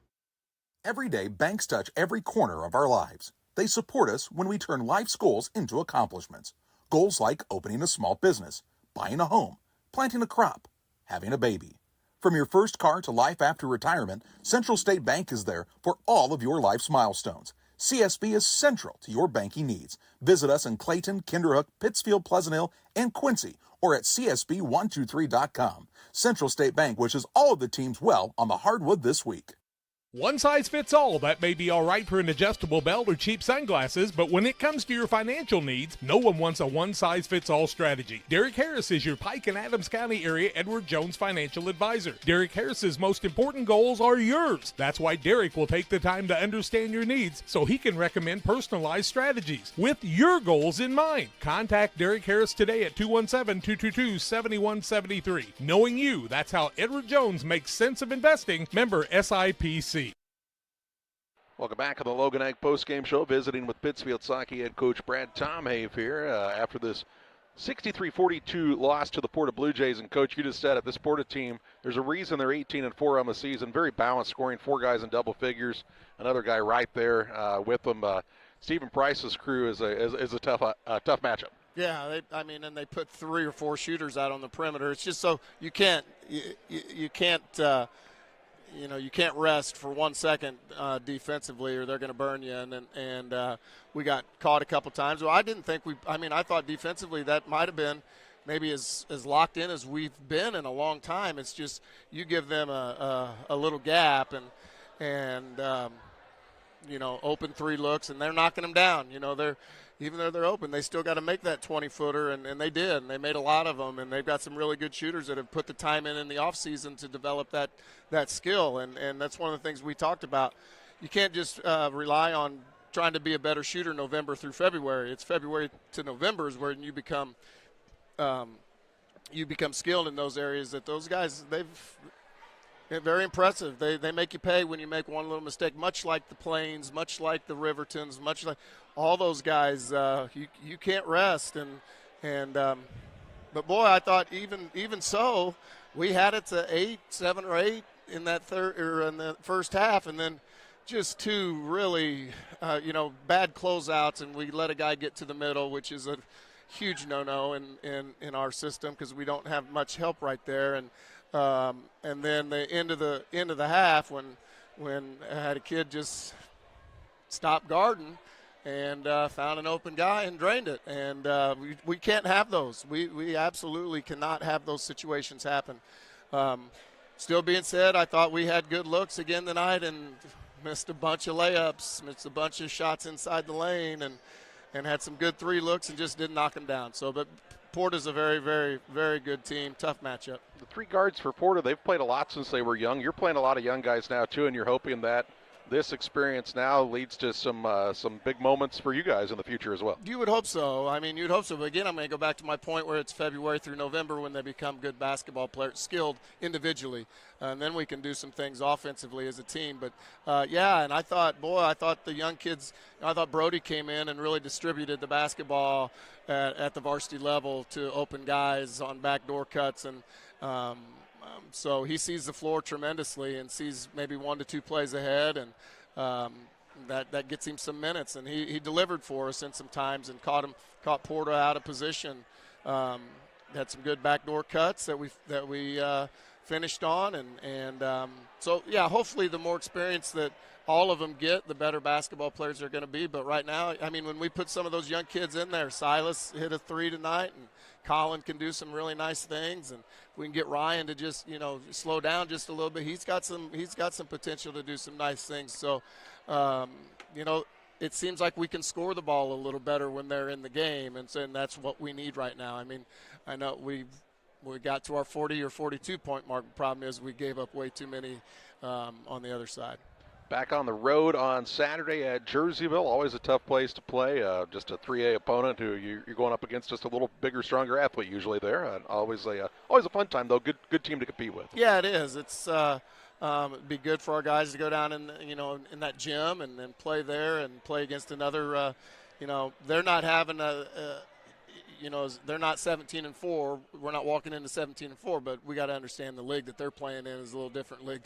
Every day, banks touch every corner of our lives. They support us when we turn life's goals into accomplishments. Goals like opening a small business, buying a home, planting a crop, having a baby. From your first car to life after retirement, Central State Bank is there for all of your life's milestones. CSB is central to your banking needs. Visit us in Clayton, Kinderhook, Pittsfield, Pleasant Hill, and Quincy, or at csb123.com. Central State Bank wishes all of the teams well on the hardwood this week. One size fits all. That may be all right for an adjustable belt or cheap sunglasses, but when it comes to your financial needs, no one wants a one-size-fits-all strategy. Derek Harris is your Pike and Adams County area Edward Jones financial advisor. Derek Harris's most important goals are yours. That's why Derek will take the time to understand your needs so he can recommend personalized strategies with your goals in mind. Contact Derek Harris today at 217-222-7173. Knowing you, that's how Edward Jones makes sense of investing. Member SIPC. Welcome back to the Logan Ag postgame show, visiting with Pittsfield Sockeye head coach Brad Tomhave here after this 63-42 loss to the Porta Blue Jays. And Coach, you just said it, this Porta team, there's a reason they're 18-4 on the season. Very balanced, scoring 4 guys in double figures. Another guy right there with them. Stephen Price's crew is a tough matchup. Yeah, and they put 3 or 4 shooters out on the perimeter. It's just so you can't rest for 1 second defensively, or they're going to burn you. And we got caught a couple times. Well, I didn't think I thought defensively that might have been maybe as locked in as we've been in a long time. It's just you give them a little gap and open 3 looks, and they're knocking them down. Even though they're open, they still got to make that 20-footer, and they did. And they made a lot of them, and they've got some really good shooters that have put the time in the offseason to develop that skill. And that's one of the things we talked about. You can't just rely on trying to be a better shooter November through February. It's February to November is where you become skilled in those areas. That those guys, they're very impressive. They make you pay when you make one little mistake, much like the Plains, much like the Rivertons, much like all those guys. You can't rest. But boy, I thought even so, we had it to 7 or 8 in that in the first half, and then just 2 really bad closeouts, and we let a guy get to the middle, which is a huge no-no in our system because we don't have much help right there. And then the end of the half when I had a kid just stop guarding and found an open guy and drained it. And we can't have those. We absolutely cannot have those situations happen. Still being said, I thought we had good looks again tonight and missed a bunch of layups, missed a bunch of shots inside the lane, and had some good 3 looks and just didn't knock them down. So, but Porta's a very, very, very good team. Tough matchup. The three guards for Porta, they've played a lot since they were young. You're playing a lot of young guys now, too, and you're hoping that this experience now leads to some big moments for you guys in the future as well. You would hope so. I mean, you'd hope so. But again, I'm going to go back to my point where it's February through November when they become good basketball players, skilled individually. And then we can do some things offensively as a team. But, and I thought the young kids, I thought Brody came in and really distributed the basketball at the varsity level to open guys on backdoor cuts. And so he sees the floor tremendously and sees maybe 1 to 2 plays ahead, and that gets him some minutes. And he delivered for us in some times and caught Porta out of position. Had some good backdoor cuts that we finished on, so hopefully the more experience that all of them get, the better basketball players they're going to be. But right now, I mean, when we put some of those young kids in there, Silas hit a 3 tonight, and Colin can do some really nice things, and we can get Ryan to just slow down just a little bit. He's got some potential to do some nice things. So it seems like we can score the ball a little better when they're in the game, and that's what we need right now. I mean, I know we got to our 40 or 42 point mark. The problem is we gave up way too many on the other side. Back on the road on Saturday at Jerseyville, always a tough place to play. Just a 3A opponent who you're going up against, just a little bigger, stronger athlete usually there. Always a fun time though. Good team to compete with. Yeah, it is. It's it'd be good for our guys to go down in that gym and then play there and play against another. They're not having they're not 17-4. We're not walking into 17-4, but we got to understand the league that they're playing in is a little different league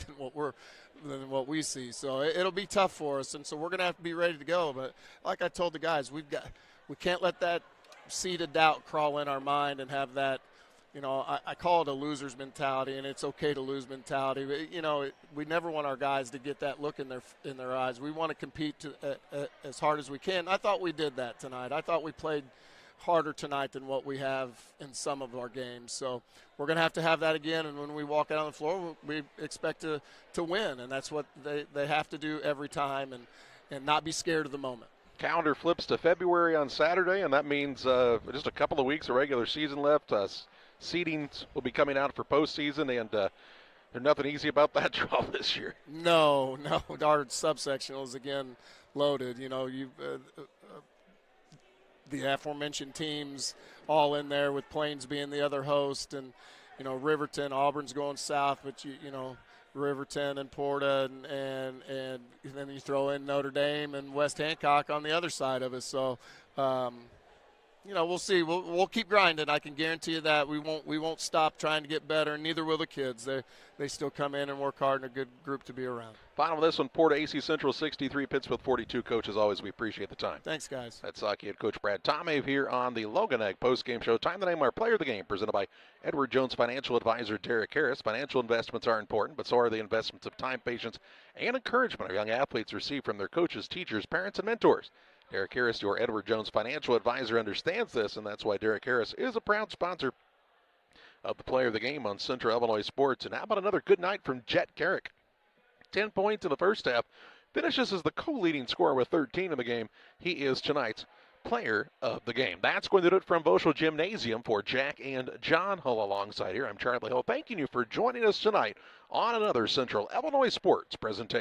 than what we see. So it'll be tough for us, and so we're going to have to be ready to go. But like I told the guys, we can't let that seed of doubt crawl in our mind and have that. I call it a loser's mentality, and it's okay to lose mentality. But, we never want our guys to get that look in their eyes. We want to compete as hard as we can. I thought we did that tonight. I thought we played harder tonight than what we have in some of our games. So we're going to have that again, and when we walk out on the floor, we expect to win, and that's what they have to do every time, and not be scared of the moment. Calendar flips to February on Saturday, and that means just a couple of weeks of regular season left. Seedings will be coming out for postseason, and there's nothing easy about that draw this year. No, our subsectional is again loaded. The aforementioned teams all in there, with Plains being the other host, and Riverton, Auburn's going south, but Riverton and Porta, and then you throw in Notre Dame and West Hancock on the other side of us. So we'll see. We'll keep grinding. I can guarantee you that we won't stop trying to get better. And neither will the kids. They still come in and work hard, and a good group to be around. Final of this one: Porta AC Central 63, Pittsfield 42. Coach, as always, we appreciate the time. Thanks, guys. That's Saki head coach Brad Tomave here on the Logan Egg postgame show. Time to name our player of the game, presented by Edward Jones financial advisor Derek Harris. Financial investments are important, but so are the investments of time, patience, and encouragement our young athletes receive from their coaches, teachers, parents, and mentors. Derek Harris, your Edward Jones financial advisor, understands this, and that's why Derek Harris is a proud sponsor of the player of the game on Central Illinois Sports. And how about another good night from Jet Carrick? 10 points in the first half, finishes as the co-leading scorer with 13 in the game. He is tonight's player of the game. That's going to do it from Boschel Gymnasium. For Jack and John Hull alongside here, I'm Charlie Hull, thanking you for joining us tonight on another Central Illinois Sports presentation.